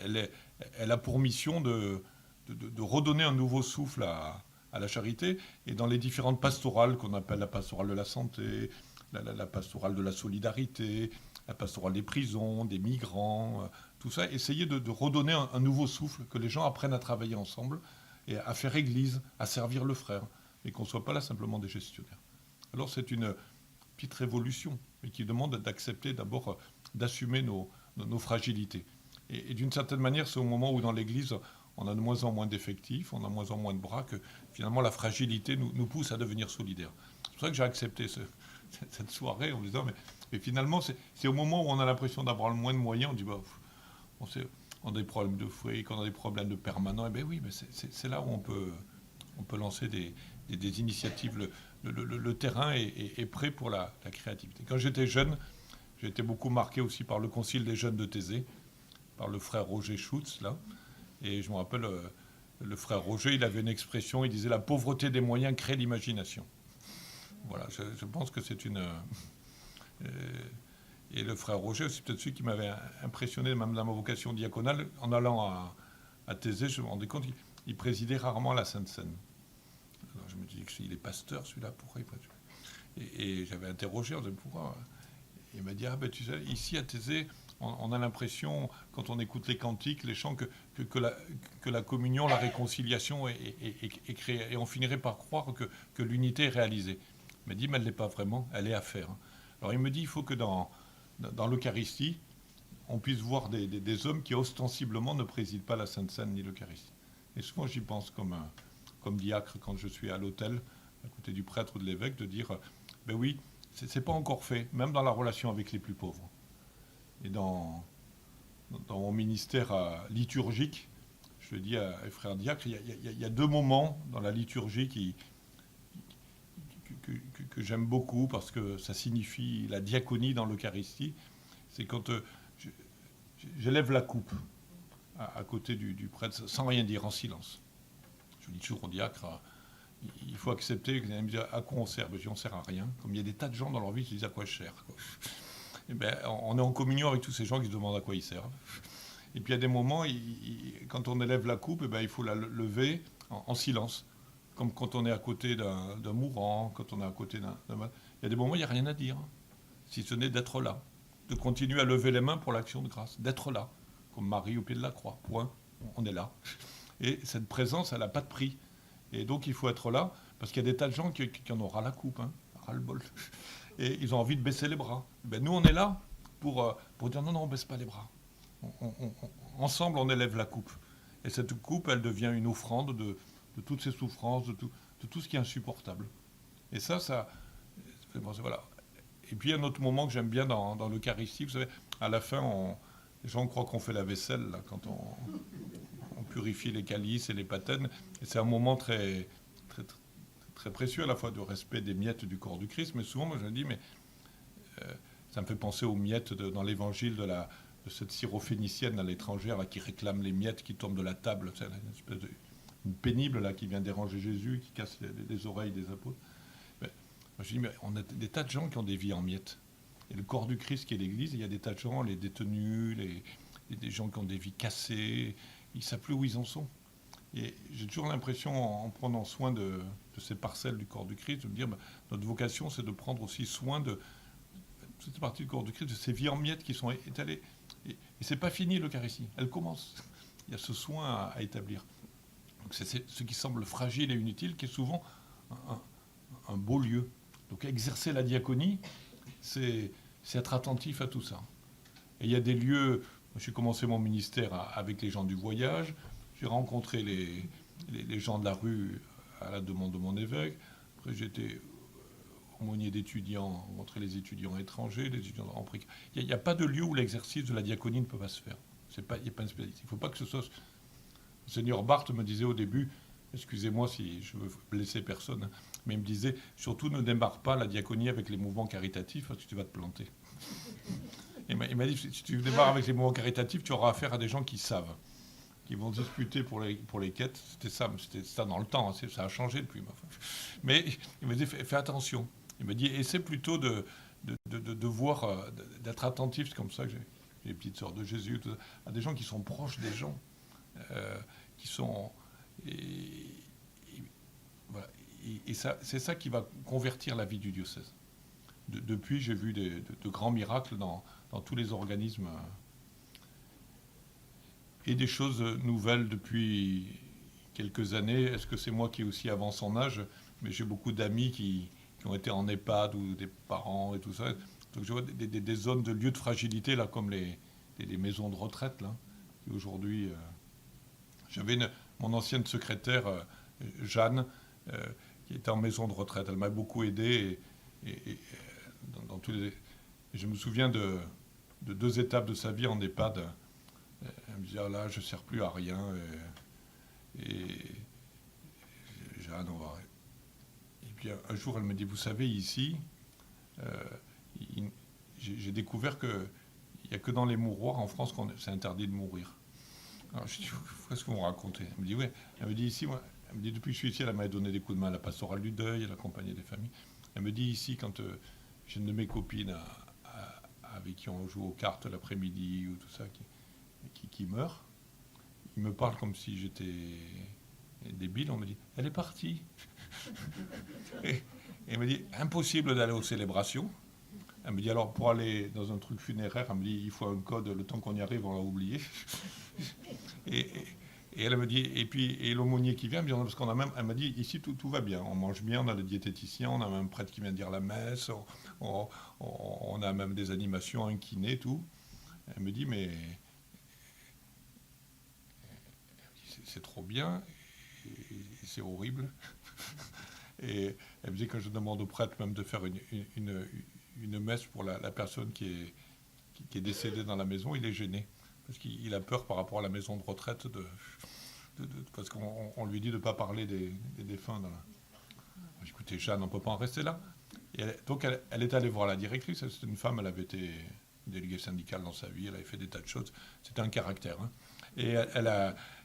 elle a pour mission de redonner un nouveau souffle à la charité, et dans les différentes pastorales qu'on appelle la pastorale de la santé, la pastorale de la solidarité, la pastorale des prisons, des migrants, tout ça, essayer de redonner un nouveau souffle, que les gens apprennent à travailler ensemble, et à faire église, à servir le frère, et qu'on ne soit pas là simplement des gestionnaires. Alors c'est une petite révolution, mais qui demande d'accepter d'abord d'assumer nos fragilités. Et d'une certaine manière, c'est au moment où dans l'Église, on a de moins en moins d'effectifs, on a de moins en moins de bras, que finalement la fragilité nous pousse à devenir solidaires. C'est pour ça que j'ai accepté cette soirée en me disant, mais finalement, c'est au moment où on a l'impression d'avoir le moins de moyens, on dit, bah, on a des problèmes de fouet, qu'on a des problèmes de permanents, et bien oui, mais c'est là où on peut lancer des initiatives. Le terrain est prêt pour la créativité. Quand j'étais jeune, j'ai été beaucoup marqué aussi par le concile des jeunes de Thésée, par le frère Roger Schutz, là. Et je me rappelle, le frère Roger, il avait une expression, il disait « la pauvreté des moyens crée l'imagination ». Voilà, je pense que c'est une... et le frère Roger, c'est peut-être celui qui m'avait impressionné, même dans ma vocation diaconale. En allant à Thésée, je me rendais compte qu'il présidait rarement la Sainte Seine. Alors je me disais qu'il est pasteur, celui-là, pourquoi il préside? Et j'avais interrogé, on disait pourquoi? Et il m'a dit, ah ben tu sais, ici à Thésée, on a l'impression, quand on écoute les cantiques, les chants, que la communion, la réconciliation est créée. Et on finirait par croire que l'unité est réalisée. Il m'a dit, mais elle ne l'est pas vraiment, elle est à faire. Alors il me dit, il faut que dans l'Eucharistie, on puisse voir des hommes qui ostensiblement ne président pas la Sainte Seine ni l'Eucharistie. Et souvent j'y pense comme diacre quand je suis à l'autel, à côté du prêtre ou de l'évêque, de dire, ben oui, c'est pas encore fait, même dans la relation avec les plus pauvres. Et dans mon ministère liturgique, je le dis à frère diacre, il y a deux moments dans la liturgie que j'aime beaucoup parce que ça signifie la diaconie dans l'Eucharistie. C'est quand j'élève la coupe à côté du prêtre sans rien dire, en silence. Je dis toujours au diacre, il faut accepter que vous allez me dire à quoi on sert. Ben, je dis, on ne sert à rien. Comme il y a des tas de gens dans leur vie qui disent à quoi je sers. Et ben, on est en communion avec tous ces gens qui se demandent à quoi ils servent. Et puis il y a des moments, quand on élève la coupe, eh ben, il faut la lever en silence. Comme quand on est à côté d'un mourant, quand on est à côté d'un malade. Il y a des moments où il n'y a rien à dire, si ce n'est d'être là. De continuer à lever les mains pour l'action de grâce. D'être là, comme Marie au pied de la croix. Point. On est là. Et cette présence, elle n'a pas de prix. Et donc il faut être là, parce qu'il y a des tas de gens qui en ont ras la coupe, ras le bol. Et ils ont envie de baisser les bras. Ben, nous, on est là pour dire non, on ne baisse pas les bras. Ensemble, on élève la coupe. Et cette coupe, elle devient une offrande de toutes ces souffrances, de tout ce qui est insupportable. Et ça voilà. Et puis, il y a un autre moment que j'aime bien dans l'Eucharistie. Vous savez, à la fin, les gens croient qu'on fait la vaisselle, là, quand on purifie les calices et les patènes. Et c'est un moment très, très, très, très précieux, à la fois de respect des miettes du corps du Christ. Mais souvent, moi, je me dis, mais ça me fait penser aux miettes dans l'évangile de cette syrophénicienne à l'étrangère là, qui réclame les miettes qui tombent de la table. C'est une espèce une pénible là, qui vient déranger Jésus, qui casse les oreilles des apôtres. Mais, moi, je dis, mais on a des tas de gens qui ont des vies en miettes. Et le corps du Christ qui est l'Église, il y a des tas de gens, les détenus, des gens qui ont des vies cassées, ils ne savent plus où ils en sont. Et j'ai toujours l'impression, en prenant soin de ces parcelles du corps du Christ, de me dire, notre vocation, c'est de prendre aussi soin de cette partie du corps du Christ, de ces vies en miettes qui sont étalées. Et c'est pas fini l'Eucharistie, elle commence. Il y a ce soin à établir. Donc c'est ce qui semble fragile et inutile, qui est souvent un beau lieu. Donc exercer la diaconie, c'est être attentif à tout ça. Et il y a des lieux, j'ai commencé mon ministère avec les gens du voyage, j'ai rencontré les gens de la rue à la demande de mon évêque, après j'étais aumônier d'étudiants, rencontrer les étudiants étrangers, les étudiants en précaire. Il n'y a pas de lieu où l'exercice de la diaconie ne peut pas se faire. Il n'y a pas une spécialité. Il ne faut pas que ce soit... Le Seigneur Barthes me disait au début, excusez-moi si je veux blesser personne, mais il me disait, surtout ne démarre pas la diaconie avec les mouvements caritatifs parce que tu vas te planter. Il m'a dit, si tu démarres avec les mouvements caritatifs, tu auras affaire à des gens qui savent, qui vont se disputer pour les quêtes. C'était ça dans le temps, ça a changé depuis. Mais il me dit, fais attention. Il me dit, essaie plutôt de voir, d'être attentif, c'est comme ça que j'ai les petites sœurs de Jésus, tout ça, à des gens qui sont proches des gens, qui sont... Voilà. Et c'est ça qui va convertir la vie du diocèse. Depuis, j'ai vu de grands miracles dans tous les organismes et des choses nouvelles depuis quelques années. Est-ce que c'est moi qui aussi avance en âge? Mais j'ai beaucoup d'amis qui ont été en EHPAD ou des parents et tout ça. Donc je vois des zones de lieux de fragilité, là, comme les maisons de retraite, là, qui aujourd'hui... J'avais mon ancienne secrétaire, Jeanne, qui était en maison de retraite. Elle m'a beaucoup aidé et dans tous les... Je me souviens de 2 étapes de sa vie en EHPAD. Elle me disait, ah là, je ne sers plus à rien. Et Jeanne, on va... Et puis un jour, elle me dit, vous savez, ici, j'ai découvert qu'il n'y a que dans les mouroirs en France qu'on c'est interdit de mourir. Alors je dis, qu'est-ce que vous me racontez? Elle me dit, oui. Elle me dit, ici, moi, elle me dit, depuis que je suis ici, elle m'a donné des coups de main à la pastorale du deuil, elle accompagnait des familles. Elle me dit, ici, quand j'ai une de mes copines avec qui on joue aux cartes l'après-midi ou tout ça, qui meurt, il me parle comme si j'étais débile. On me dit, elle est partie. Et elle me dit, impossible d'aller aux célébrations. Elle me dit, alors pour aller dans un truc funéraire, elle me dit, il faut un code, le temps qu'on y arrive, on l'a oublié. Et elle me dit, et l'aumônier qui vient, elle me dit, parce qu'on a même, elle m'a dit, ici tout va bien, on mange bien, on a le diététicien, on a même un prêtre qui vient dire la messe, on a même des animations, un kiné, tout. Elle me dit, mais c'est trop bien, et c'est horrible. Et elle me dit, quand je demande au prêtre même de faire une messe pour la personne qui est décédée dans la maison, il est gêné. Parce qu'il a peur par rapport à la maison de retraite, parce qu'on lui dit de ne pas parler des défunts. Écoutez, Jeanne, on ne peut pas en rester là. Et donc elle est allée voir la directrice. C'était une femme, elle avait été déléguée syndicale dans sa vie, elle avait fait des tas de choses. C'était un caractère. Et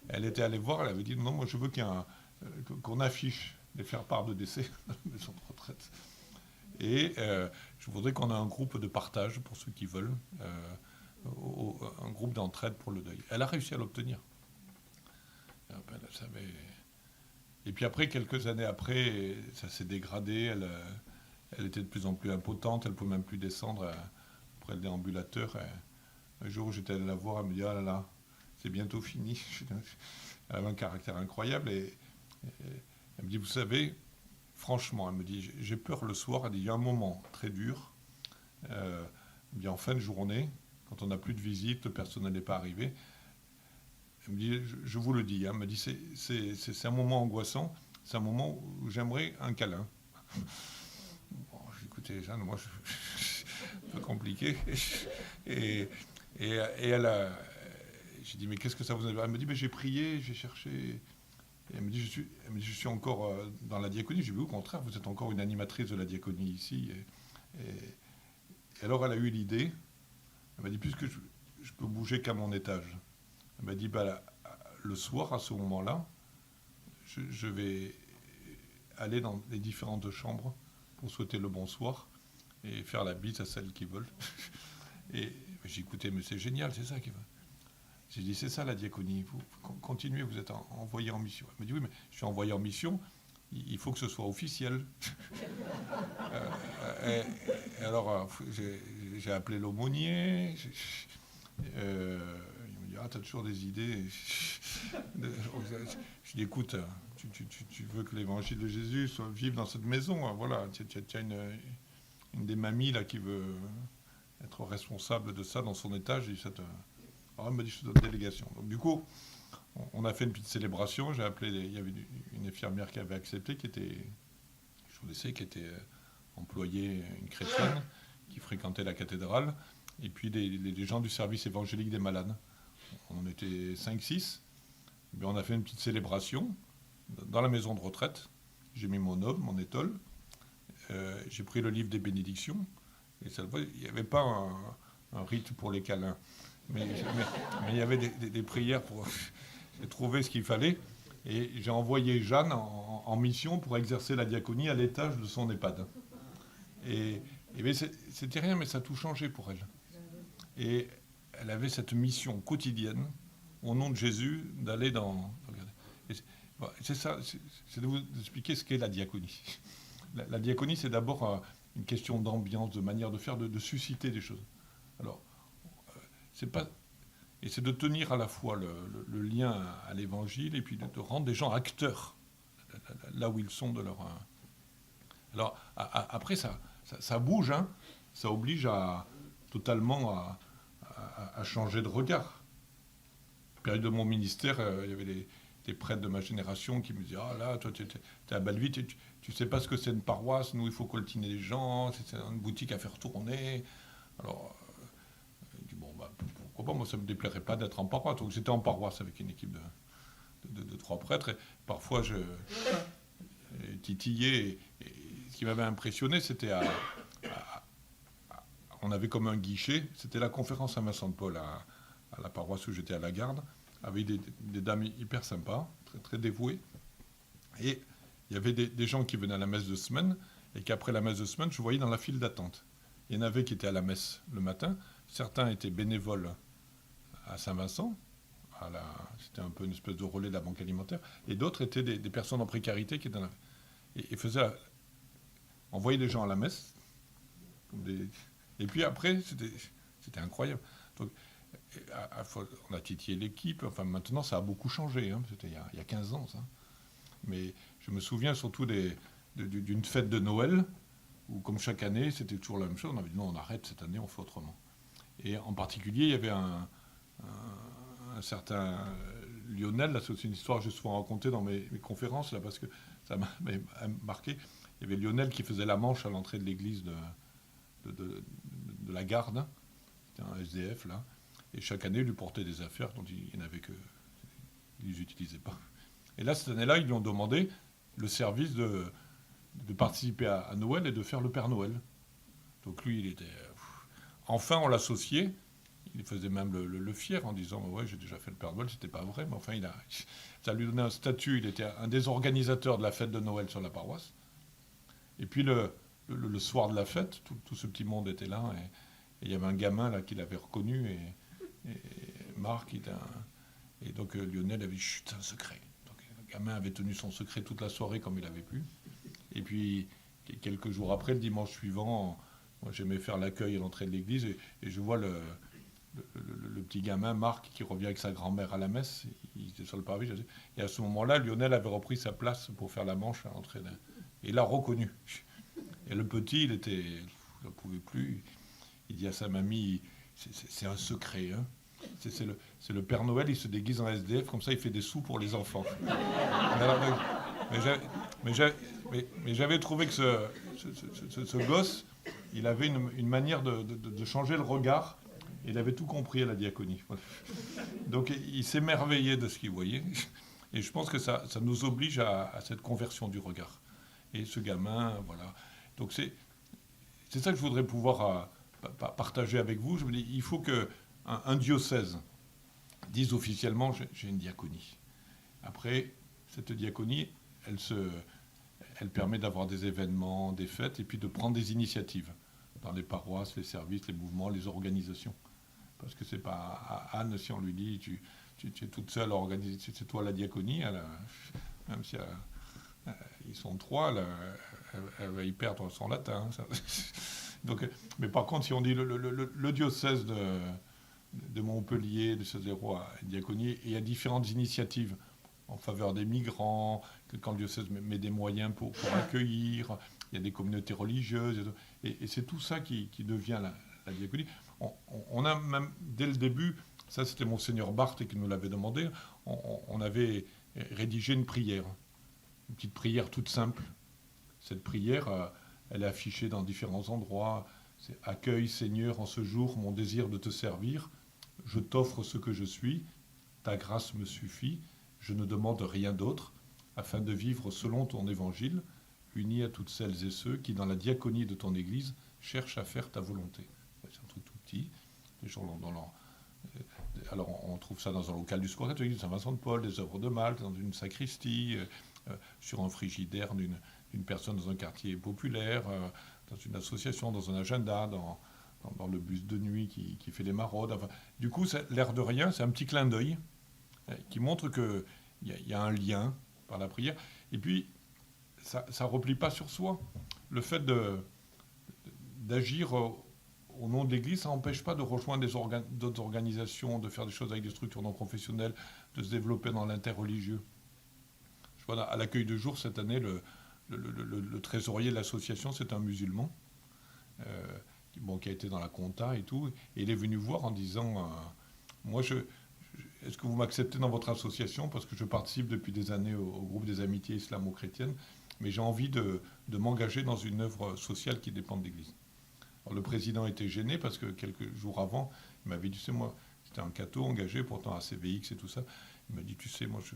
elle était allée voir, elle avait dit, non, moi je veux qu'on affiche les faire-part de décès dans la maison de retraite. Et je voudrais qu'on ait un groupe de partage pour ceux qui veulent. un groupe d'entraide pour le deuil. Elle a réussi à l'obtenir. Et puis après, quelques années après, ça s'est dégradé. Elle était de plus en plus impotente. Elle ne pouvait même plus descendre après le déambulateur. Un jour, j'étais allé la voir. Elle me dit: ah là là, c'est bientôt fini. Elle avait un caractère incroyable. Et elle me dit: vous savez, franchement, elle me dit, j'ai peur le soir. Elle dit: il y a un moment très dur. Bien en fin de journée, quand on n'a plus de visite, le personnel n'est pas arrivé. Elle me dit: je vous le dis, hein, elle me dit, c'est un moment angoissant, c'est un moment où j'aimerais un câlin. Bon, écoutez, Jeanne, moi, c'est un peu compliqué. Et elle a... J'ai dit: mais qu'est-ce que ça vous a... Elle me dit: mais j'ai prié, j'ai cherché. Et elle me dit: je suis encore dans la diaconie. J'ai dit: au contraire, vous êtes encore une animatrice de la diaconie ici. Et alors elle a eu l'idée. Elle m'a dit: puisque je peux bouger qu'à mon étage. Elle m'a dit: bah, le soir, à ce moment-là, je vais aller dans les différentes chambres pour souhaiter le bonsoir et faire la bise à celles qui veulent. Et j'ai écouté: mais c'est génial, c'est ça qui veut. J'ai dit: c'est ça la diaconie, vous continuez, vous êtes envoyé en mission. Elle m'a dit: oui, mais je suis envoyé en mission, il faut que ce soit officiel. Et alors, j'ai appelé l'aumônier. Il me dit: ah, t'as toujours des idées. Je dis: écoute, tu veux que l'évangile de Jésus vive dans cette maison. Voilà, tu as une des mamies là qui veut être responsable de ça dans son étage. Alors elle m'a dit: je te donne délégation. Donc du coup, on a fait une petite célébration. J'ai appelé, il y avait une infirmière qui avait accepté, qui était, je vous le sais, qui était employée, une chrétienne, qui fréquentait la cathédrale, et puis les gens du service évangélique des malades. On était 5-6. On a fait une petite célébration dans la maison de retraite. J'ai mis mon homme, mon étole. J'ai pris le livre des bénédictions. Et cette fois, il n'y avait pas un rite pour les câlins. Mais il y avait des prières pour trouver ce qu'il fallait. Et j'ai envoyé Jeanne en mission pour exercer la diaconie à l'étage de son EHPAD. Et c'était rien, mais ça a tout changé pour elle. Et elle avait cette mission quotidienne, au nom de Jésus, d'aller dans... C'est ça, c'est de vous expliquer ce qu'est la diaconie. La diaconie, c'est d'abord une question d'ambiance, de manière de faire, de susciter des choses. Alors, c'est pas... Et c'est de tenir à la fois le lien à l'évangile et puis de rendre des gens acteurs là où ils sont de leur... Alors, après, ça bouge, hein, ça oblige totalement à changer de regard. À la période de mon ministère, il y avait des prêtres de ma génération qui me disaient: ah là, toi, tu es à Belleville, tu sais pas ce que c'est une paroisse, nous, il faut coltiner les gens, c'est une boutique à faire tourner. Alors, je dis: bon, bah, pourquoi pas, moi, ça me déplairait pas d'être en paroisse. Donc, j'étais en paroisse avec une équipe de 3 prêtres, et parfois, je titillais. Et ce qui m'avait impressionné, c'était on avait comme un guichet, c'était la conférence Saint-Vincent-de-Paul à la paroisse où j'étais à la Garde, avec des dames hyper sympas, très, très dévouées. Et il y avait des gens qui venaient à la messe de semaine, et qu'après la messe de semaine, je voyais dans la file d'attente. Il y en avait qui étaient à la messe le matin, certains étaient bénévoles à Saint-Vincent, c'était un peu une espèce de relais de la banque alimentaire, et d'autres étaient des personnes en précarité qui étaient là. Et envoyaient des gens à la messe, et puis après, c'était incroyable. Donc, on a titillé l'équipe. Enfin, maintenant, ça a beaucoup changé. Hein. C'était il y a 15 ans, ça. Mais je me souviens surtout d'une fête de Noël, où, comme chaque année, c'était toujours la même chose. On avait dit: non, on arrête cette année, on fait autrement. Et en particulier, il y avait un certain Lionel. Là, c'est une histoire que j'ai souvent racontée dans mes conférences, là, parce que ça m'a marqué. Il y avait Lionel qui faisait la manche à l'entrée de l'église de la Garde. C'était un SDF, là. Et chaque année, il lui portait des affaires dont il n'y en avait que... Ils les utilisaient pas. Et là, cette année-là, ils lui ont demandé le service de participer à Noël et de faire le Père Noël. Donc lui, il était... Enfin, on l'associait. Il faisait même le fier en disant: ouais, j'ai déjà fait le Père Noël, c'était pas vrai. Mais enfin, ça lui donnait un statut. Il était un des organisateurs de la fête de Noël sur la paroisse. Et puis le soir de la fête, tout ce petit monde était là. Et il y avait un gamin là qui l'avait reconnu, et Marc, et donc Lionel avait dit chut, c'est un secret. Donc le gamin avait tenu son secret toute la soirée comme il avait pu. Et puis quelques jours après, le dimanche suivant, moi j'aimais faire l'accueil à l'entrée de l'église, et je vois le petit gamin Marc qui revient avec sa grand-mère à la messe. Il était sur le parvis. Et à ce moment-là, Lionel avait repris sa place pour faire la manche à l'entrée. Et il l'a reconnu. Et le petit, il ne pouvait plus. Il dit à sa mamie, c'est un secret. Hein. C'est le Père Noël, il se déguise en SDF, comme ça il fait des sous pour les enfants. Mais j'avais trouvé que ce gosse, il avait une manière de changer le regard. Il avait tout compris à la diaconie. Donc il s'émerveillait de ce qu'il voyait. Et je pense que ça nous oblige à cette conversion du regard. Et ce gamin, voilà. Donc c'est ça que je voudrais pouvoir partager avec vous. Je me dis, il faut qu'un diocèse dise officiellement, j'ai une diaconie. Après, cette diaconie, elle permet d'avoir des événements, des fêtes, et puis de prendre des initiatives dans les paroisses, les services, les mouvements, les organisations. Parce que c'est pas à Anne, si on lui dit, tu es toute seule à organiser, c'est toi la diaconie, même si ils sont 3, elle va y perdre son latin. Ça. Donc, mais par contre, si on dit le diocèse de Montpellier, de Cézéro à diaconie, et il y a différentes initiatives en faveur des migrants, quand le diocèse met des moyens pour accueillir, il y a des communautés religieuses, et c'est tout ça qui devient la diaconie. On a même, dès le début, ça c'était Monseigneur Barthes qui nous l'avait demandé, on avait rédigé une prière, une petite prière toute simple. Cette prière, elle est affichée dans différents endroits. C'est « Accueille, Seigneur, en ce jour mon désir de te servir. Je t'offre ce que je suis. Ta grâce me suffit. Je ne demande rien d'autre, afin de vivre selon ton évangile, uni à toutes celles et ceux qui, dans la diaconie de ton Église, cherchent à faire ta volonté. » C'est un truc tout petit. Les gens alors on trouve ça dans un local du Secours catholique, de Saint-Vincent-de-Paul, des œuvres de Malte, dans une sacristie, sur un frigidaire d'une personne dans un quartier populaire, dans une association, dans un agenda, dans le bus de nuit qui fait les maraudes. Enfin, du coup, l'air de rien, c'est un petit clin d'œil qui montre qu'il y a un lien par la prière. Et puis, ça ne replie pas sur soi. Le fait d'agir au nom de l'Église, ça n'empêche pas de rejoindre d'autres organisations, de faire des choses avec des structures non confessionnelles, de se développer dans l'interreligieux. Je vois à l'accueil de jour cette année, le trésorier de l'association, c'est un musulman qui a été dans la compta et tout. Et il est venu voir en disant moi, est-ce que vous m'acceptez dans votre association? Parce que je participe depuis des années au groupe des amitiés islamo-chrétiennes, mais j'ai envie de m'engager dans une œuvre sociale qui dépend de l'Église. Alors, le président était gêné parce que quelques jours avant, il m'avait dit, tu sais, moi, c'était un catho engagé, pourtant à CVX et tout ça. Il m'a dit, tu sais, moi, je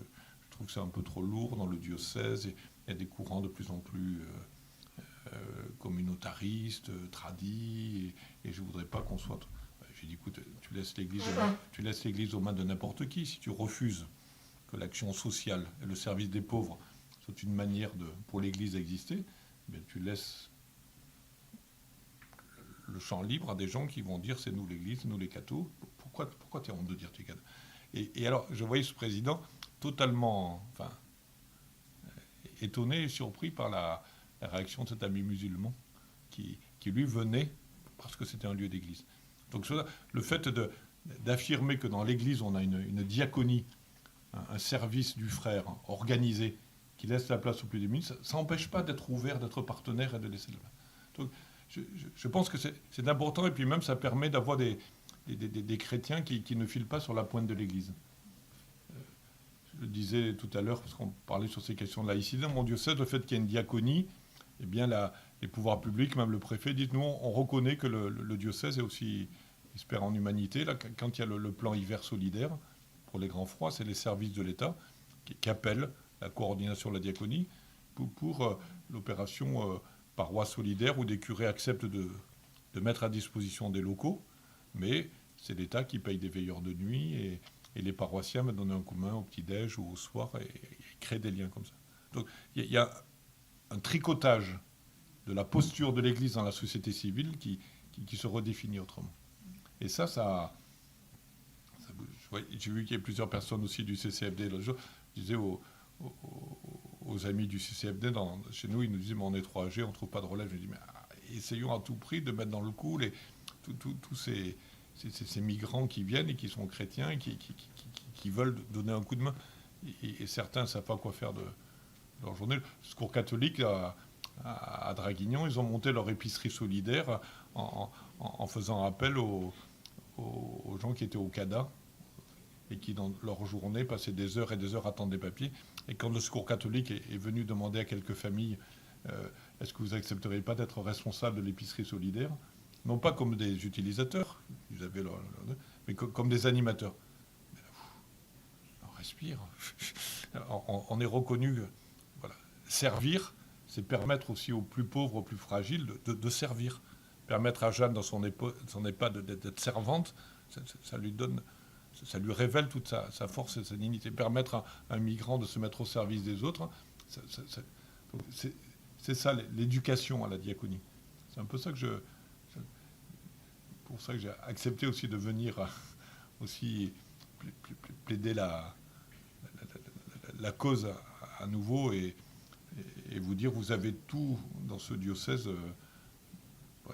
trouve que c'est un peu trop lourd dans le diocèse. Et il y a des courants de plus en plus communautaristes, tradis, et je ne voudrais pas qu'on soit... J'ai dit, écoute, tu laisses l'Église aux mains de n'importe qui. Si tu refuses que l'action sociale et le service des pauvres soit une manière pour l'Église d'exister, eh tu laisses le champ libre à des gens qui vont dire c'est nous l'Église, c'est nous les cathos. Pourquoi tu as honte de dire tu es catho? Et alors, je voyais ce président totalement étonné et surpris par la réaction de cet ami musulman qui lui venait parce que c'était un lieu d'église. Donc le fait d'affirmer que dans l'église on a une diaconie, un service du frère organisé qui laisse la place aux plus démunis, ça n'empêche pas d'être ouvert, d'être partenaire et de laisser la place. Donc je pense que c'est important, et puis même ça permet d'avoir des chrétiens qui ne filent pas sur la pointe de l'église. Je le disais tout à l'heure, parce qu'on parlait sur ces questions de laïcité, mon diocèse, le fait qu'il y ait une diaconie, eh bien les pouvoirs publics, même le préfet, disent nous on reconnaît que le diocèse est aussi expert en humanité. Là, quand il y a le plan hiver solidaire, pour les grands froids, c'est les services de l'État qui appellent la coordination de la diaconie pour l'opération paroisse solidaire, où des curés acceptent de mettre à disposition des locaux, mais c'est l'État qui paye des veilleurs de nuit, et les paroissiens me donnent un coup de main au petit-déj ou au soir, et créent des liens comme ça. Donc il y a un tricotage de la posture de l'Église dans la société civile qui qui se redéfinit autrement. Et j'ai vu qu'il y a plusieurs personnes aussi du CCFD l'autre jour. Je disais aux amis du CCFD, chez nous, ils nous disaient, mais on est trop âgés, on ne trouve pas de relève. Je dis, mais essayons à tout prix de mettre dans le coup tous ces migrants qui viennent et qui sont chrétiens et qui veulent donner un coup de main. Et certains ne savent pas quoi faire de leur journée. Le Secours catholique, à Draguignan, ils ont monté leur épicerie solidaire en faisant appel aux gens qui étaient au CADA et qui, dans leur journée, passaient des heures et des heures à attendre des papiers. Et quand le Secours catholique est venu demander à quelques familles est-ce que vous accepteriez pas d'être responsable de l'épicerie solidaire, non pas comme des utilisateurs, mais comme des animateurs. On respire. On est reconnu. Voilà. Servir, c'est permettre aussi aux plus pauvres, aux plus fragiles de servir. Permettre à Jeanne dans son EHPAD d'être servante, ça lui révèle toute sa force et sa dignité. Permettre à un migrant de se mettre au service des autres, c'est ça l'éducation à la diaconie. C'est un peu ça que pour ça que j'ai accepté aussi de venir aussi plaider la cause à nouveau et vous dire vous avez tout dans ce diocèse.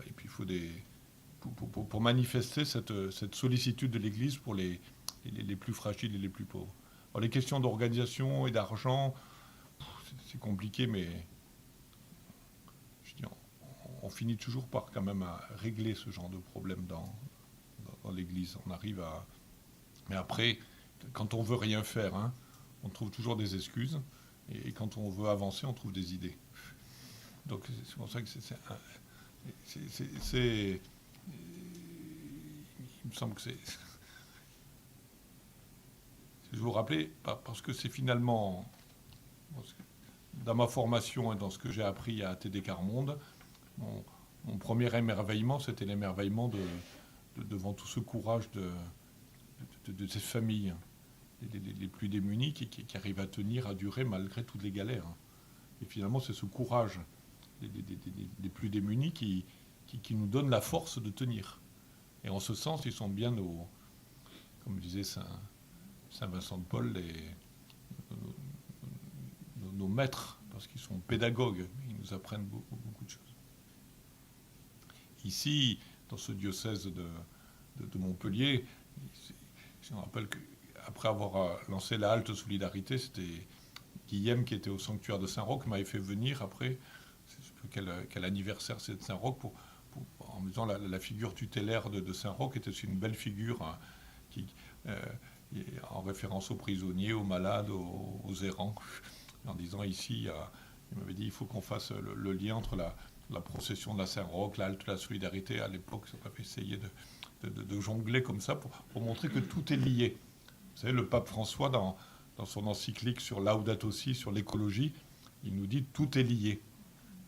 Et puis il faut pour manifester cette sollicitude de l'Église pour les plus fragiles et les plus pauvres. Alors, les questions d'organisation et d'argent, c'est compliqué, mais je dis, on finit toujours par quand même à régler ce genre de problème dans l'Église. On arrive à... Mais après, quand on veut rien faire, on trouve toujours des excuses. Et quand on veut avancer, on trouve des idées. Donc c'est pour ça que il me semble que c'est... Je vous rappelais, parce que c'est finalement... Dans ma formation et dans ce que j'ai appris à TD Carmonde, mon premier émerveillement, c'était l'émerveillement devant tout ce courage de ces familles, les plus démunies, qui arrivent à tenir, à durer malgré toutes les galères. Et finalement, c'est ce courage des plus démunis qui nous donne la force de tenir. Et en ce sens, ils sont bien comme disait Saint Vincent de Paul, nos maîtres, parce qu'ils sont pédagogues, ils nous apprennent beaucoup de choses. Ici, dans ce diocèse de Montpellier, je me rappelle qu'après avoir lancé la halte solidarité, c'était Guillaume qui était au sanctuaire de Saint-Roch, m'avait fait venir après, je ne sais plus quel anniversaire c'est de Saint-Roch, en me disant la figure tutélaire de Saint-Roch était une belle figure en référence aux prisonniers, aux malades, aux errants, en disant ici, il m'avait dit il faut qu'on fasse le lien entre la procession de la Saint-Roch, la halte de la solidarité. À l'époque, on avait essayé de jongler comme ça pour montrer que tout est lié. Vous savez, le pape François, dans son encyclique sur Laudato Si, sur l'écologie, il nous dit tout est lié.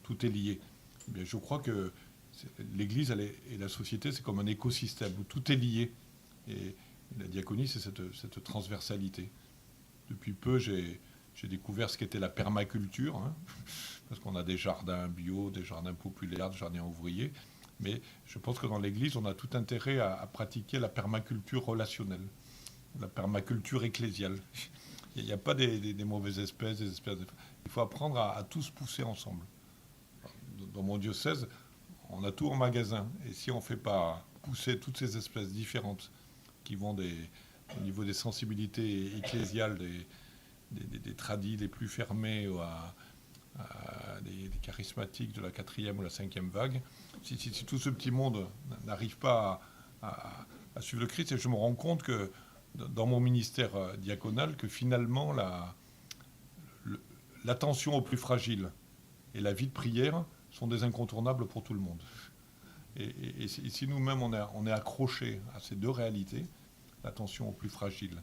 Tout est lié. Eh bien, je crois que l'Église et la société, c'est comme un écosystème où tout est lié. Et la diaconie, c'est cette transversalité. Depuis peu, j'ai découvert ce qu'était la permaculture, parce qu'on a des jardins bio, des jardins populaires, des jardins ouvriers. Mais je pense que dans l'Église, on a tout intérêt à pratiquer la permaculture relationnelle, la permaculture ecclésiale. Il n'y a pas des mauvaises espèces, il faut apprendre à tous pousser ensemble. Dans mon diocèse, on a tout en magasin. Et si on ne fait pas pousser toutes ces espèces différentes qui vont au niveau des sensibilités ecclésiales, des tradis les plus fermés des charismatiques de la 4e ou la 5e vague, si tout ce petit monde n'arrive pas à suivre le Christ, et je me rends compte que dans mon ministère diaconal, que finalement l'attention aux plus fragiles et la vie de prière sont des incontournables pour tout le monde. Et si nous-mêmes on est accrochés à ces deux réalités, l'attention aux plus fragiles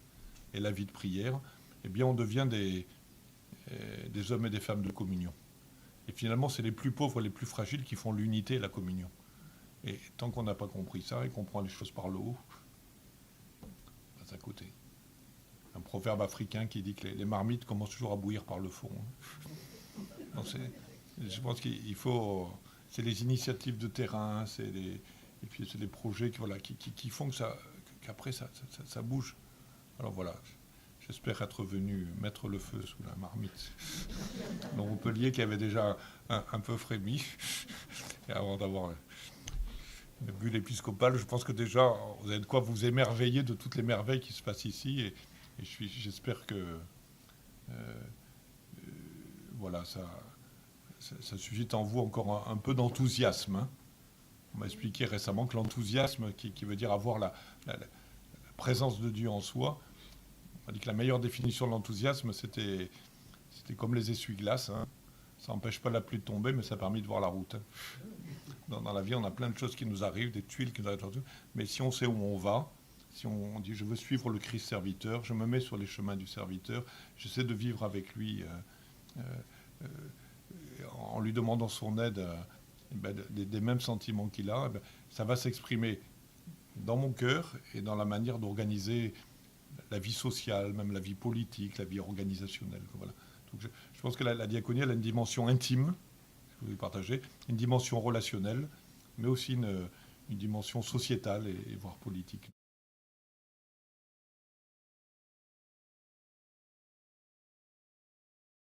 et la vie de prière, eh bien on devient des hommes et des femmes de communion. Et finalement, c'est les plus pauvres, les plus fragiles qui font l'unité et la communion. Et tant qu'on n'a pas compris ça et qu'on prend les choses par le haut, on passe à côté. Un proverbe africain qui dit que les marmites commencent toujours à bouillir par le fond. Donc je pense qu'il faut... C'est les initiatives de terrain, c'est Et puis c'est des projets qui font qu'après ça bouge. Alors voilà, j'espère être venu mettre le feu sous la marmite. Donc Montpellier qui avait déjà un peu frémi et avant d'avoir une bulle épiscopale, je pense que déjà vous avez de quoi vous émerveiller de toutes les merveilles qui se passent ici et j'espère que voilà, ça suscite en vous encore un peu d'enthousiasme. Hein. On m'a expliqué récemment que l'enthousiasme, qui veut dire avoir la présence de Dieu en soi, on m'a dit que la meilleure définition de l'enthousiasme, c'était comme les essuie-glaces. Hein. Ça n'empêche pas la pluie de tomber, mais ça a permis de voir la route. Hein. Dans la vie, on a plein de choses qui nous arrivent, des tuiles qui nous arrivent partout. Mais si on sait où on va, si on dit je veux suivre le Christ serviteur, je me mets sur les chemins du serviteur, j'essaie de vivre avec lui en lui demandant son aide des mêmes sentiments qu'il a, ça va s'exprimer dans mon cœur et dans la manière d'organiser la vie sociale, même la vie politique, la vie organisationnelle. Voilà. Donc je pense que la diaconie, elle a une dimension intime, je voulais partager, une dimension relationnelle, mais aussi une dimension sociétale et voire politique.